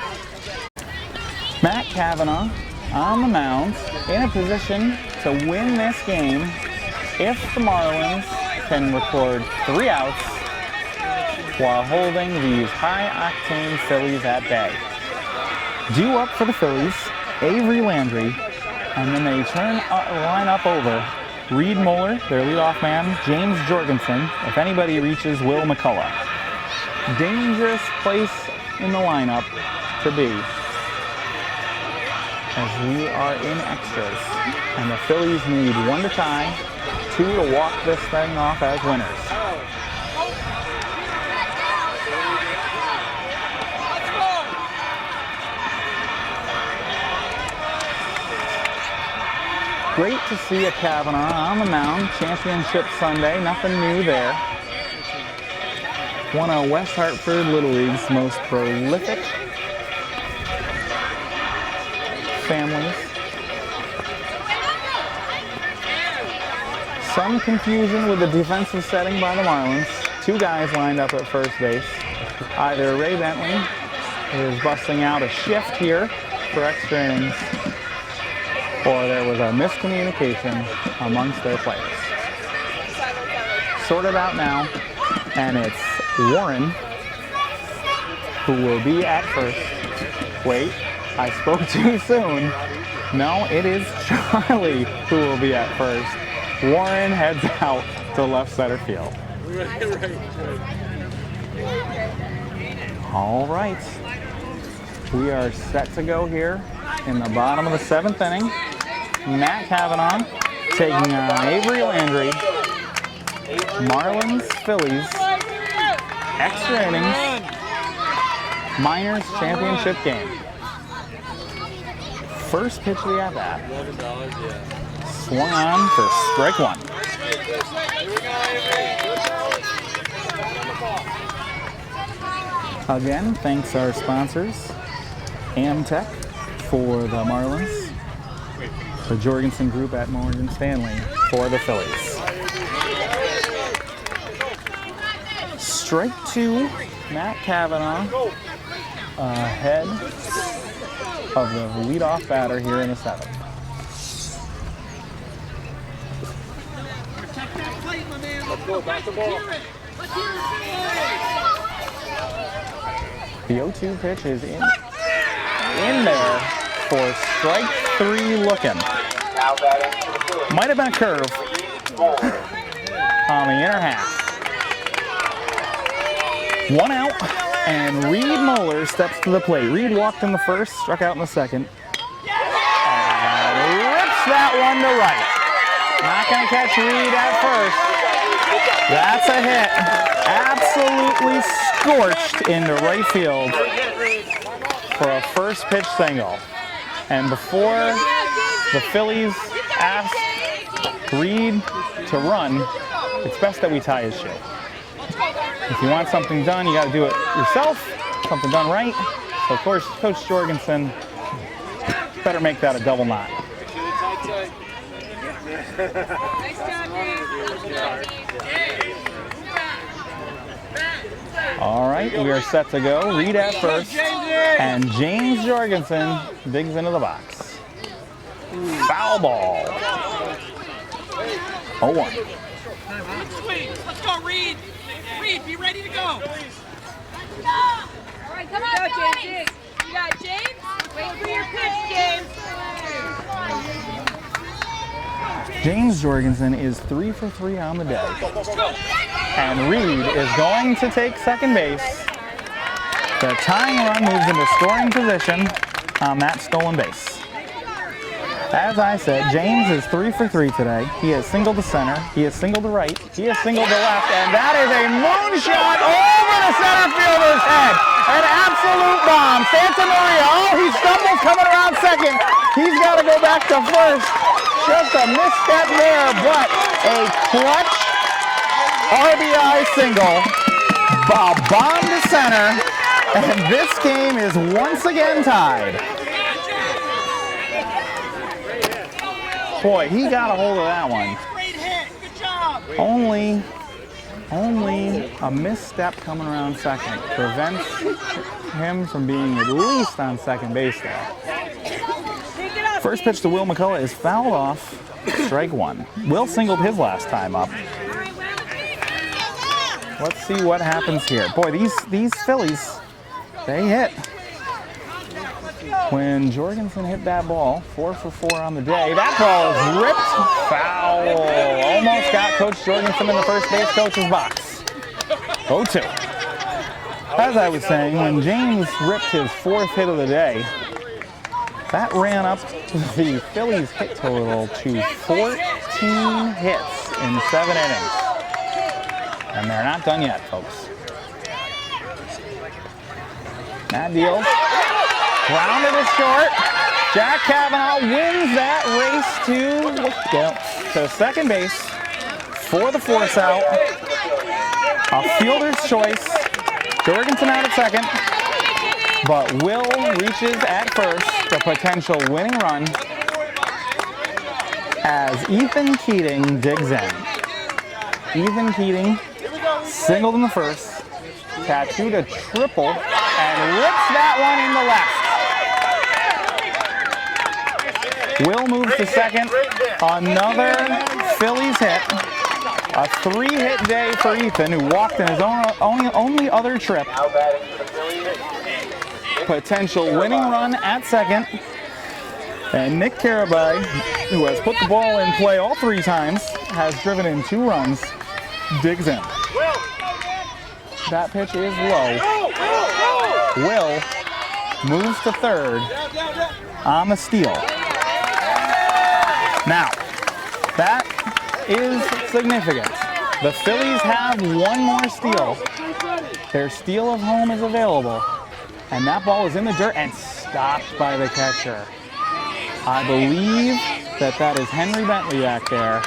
Matt Cavanaugh on the mound, in a position to win this game if the Marlins can record 3 outs while holding these high-octane Phillies at bay. Due up for the Phillies, Avery Landry, and then they turn the lineup over. Reed Moeller, their leadoff man, James Jorgensen, if anybody reaches Will McCullough. Dangerous place in the lineup to be, as we are in extras, and the Phillies need 1 to tie, 2 to walk this thing off as winners. Great to see a Cavanaugh on the mound. Championship Sunday, nothing new there. One of West Hartford Little League's most prolific families. Some confusion with the defensive setting by the Marlins. 2 guys lined up at first base. Either Ray Bentley is busting out a shift here for extra innings, or there was a miscommunication amongst their players. Sorted out now, and it's Warren who will be at first. Wait, I spoke too soon. No, it is Charlie who will be at first. Warren heads out to left center field. All right, we are set to go here in the bottom of the 7th inning. Matt Cavanaugh taking on Avery Landry. Marlins, Phillies, extra innings, minors championship game. first pitch of the at-bat. $11, yeah. Swung on for strike one. Again, thanks our sponsors, Amtech for the Marlins, the Jorgensen Group at Morgan Stanley for the Phillies. Strike two, Matt Cavanaugh ahead of the leadoff batter here in the seventh. Let's go, back the ball. The 0-2 pitch is in there for strike three looking. Might have been a curve on the inner half. One out, and Reed Moeller steps to the plate. Reed walked in the first, struck out in the second. And rips that one to right. Not going to catch Reed at first. That's a hit. Absolutely scorched into right field for a first pitch single. And before the Phillies asked Reed to run, it's best that we tie his shoe. If you want something done, you got to do it yourself. Something done right. So of course, Coach Jorgensen better make that a double knot. Nice job, All right, we are set to go. Reed at first, and James Jorgensen digs into the box. Foul ball. 0-1. Swing. Let's go, Reed. Reed, be ready to go. All right, come on, James. You got James. Wait for your pitch, James. James Jorgensen is 3 for 3 on the day. And Reed is going to take second base. The tying run moves into scoring position on that stolen base. As I said, James is 3 for 3 today. He has singled to center, he has singled to right, he has singled to left, and that is a moonshot over the center fielder's head. An absolute bomb. Santamaria, oh, he stumbles coming around second. He's got to go back to first. Just a misstep there, but a clutch RBI single. Bomb to center, and this game is once again tied. Boy, he got a hold of that one. Great hit. Good job. Only a misstep coming around second prevents him from being at least on second base there. First pitch to Will McCullough is fouled off, strike one. Will singled his last time up. Let's see what happens here. Boy, these Phillies, they hit. When Jorgensen hit that ball, 4 for 4 on the day, that ball is ripped foul. Almost got Coach Jorgensen in the first base coach's box. 0-2. As I was saying, when James ripped his fourth hit of the day, that ran up the Phillies' hit total to 14 hits in 7 innings. And they're not done yet, folks. That deal. Grounded it short. Jack Cavanaugh wins that race to second base for the force out. A fielder's choice. Jorgensen out at second. But Will reaches at first, the potential winning run, as Ethan Keating digs in. Ethan Keating singled in the first, tattooed a triple, and rips that one in the left. Will moves to second. Another Phillies hit. A 3-hit day for Ethan, who walked in his only other trip. Potential winning run at second. And Nick Carabay, who has put the ball in play all 3 times, has driven in 2 runs, digs in. That pitch is low. Will moves to third on the steal. Now, that is significant. The Phillies have one more steal. Their steal of home is available. And that ball is in the dirt and stopped by the catcher. I believe that is Henry Bentley back there.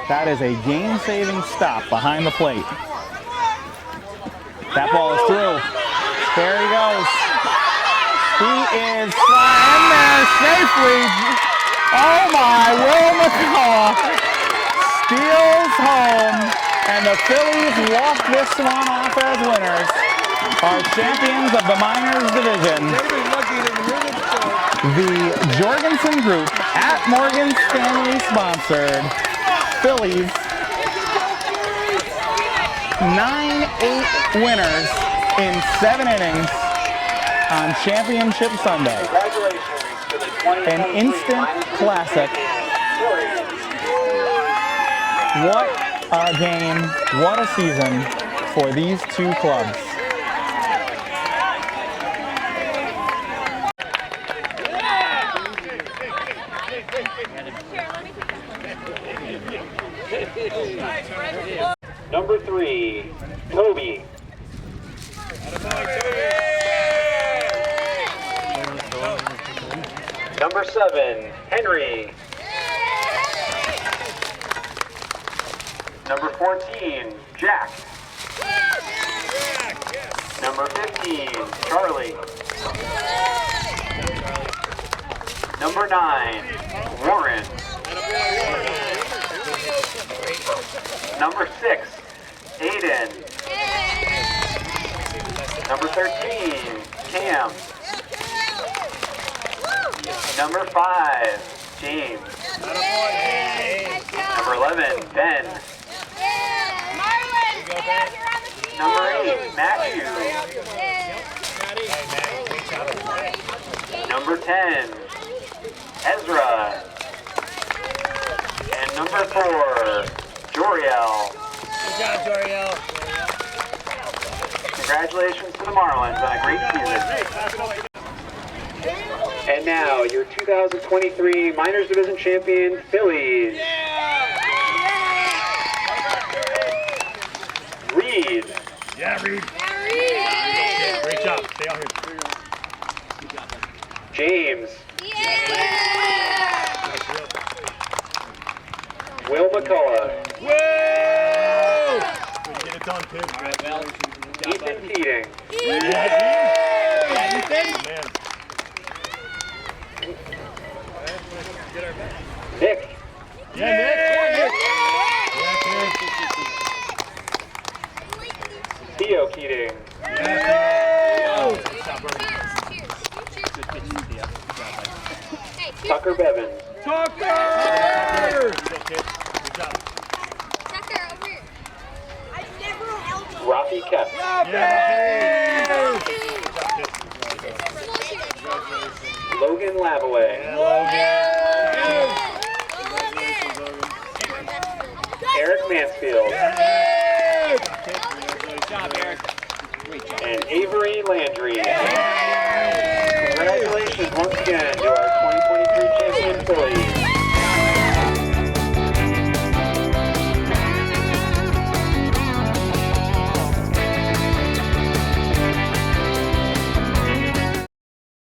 That is a game-saving stop behind the plate. That ball is through. There he goes. He is in there safely. Oh my, Will McCullough steals home, and the Phillies walk this one off as winners. Our champions of the minors division. The Jorgensen Group at Morgan Stanley sponsored Phillies 9-8 winners in 7 innings on Championship Sunday. An instant classic. What a game, what a season for these two clubs. Number 3, Toby. Number 7, Henry. Number 14, Jack. Number 15, Charlie. Number 9, Warren. Number 6, Aiden. Number 13, Cam. Number 5, James. Number 11, Ben. Number 8, Matthew. Number 10, Ezra. And number 4, Joriel. Good job, Joriel. Congratulations to the Marlins on a great season. And now, your 2023 Minors Division champion, Phillies. Reed. Yeah, Reed. Great job. Stay out here. James. Will McCullough. Whoa! Get it done, kid. Ethan Keating. Man. Nick. Yeah, Nick. Theo Keating. Tucker Bevins. Rafi Kep. Logan Lavaway. Eric Mansfield. And Avery Landry. Congratulations once again to our 2023 champion Phillies.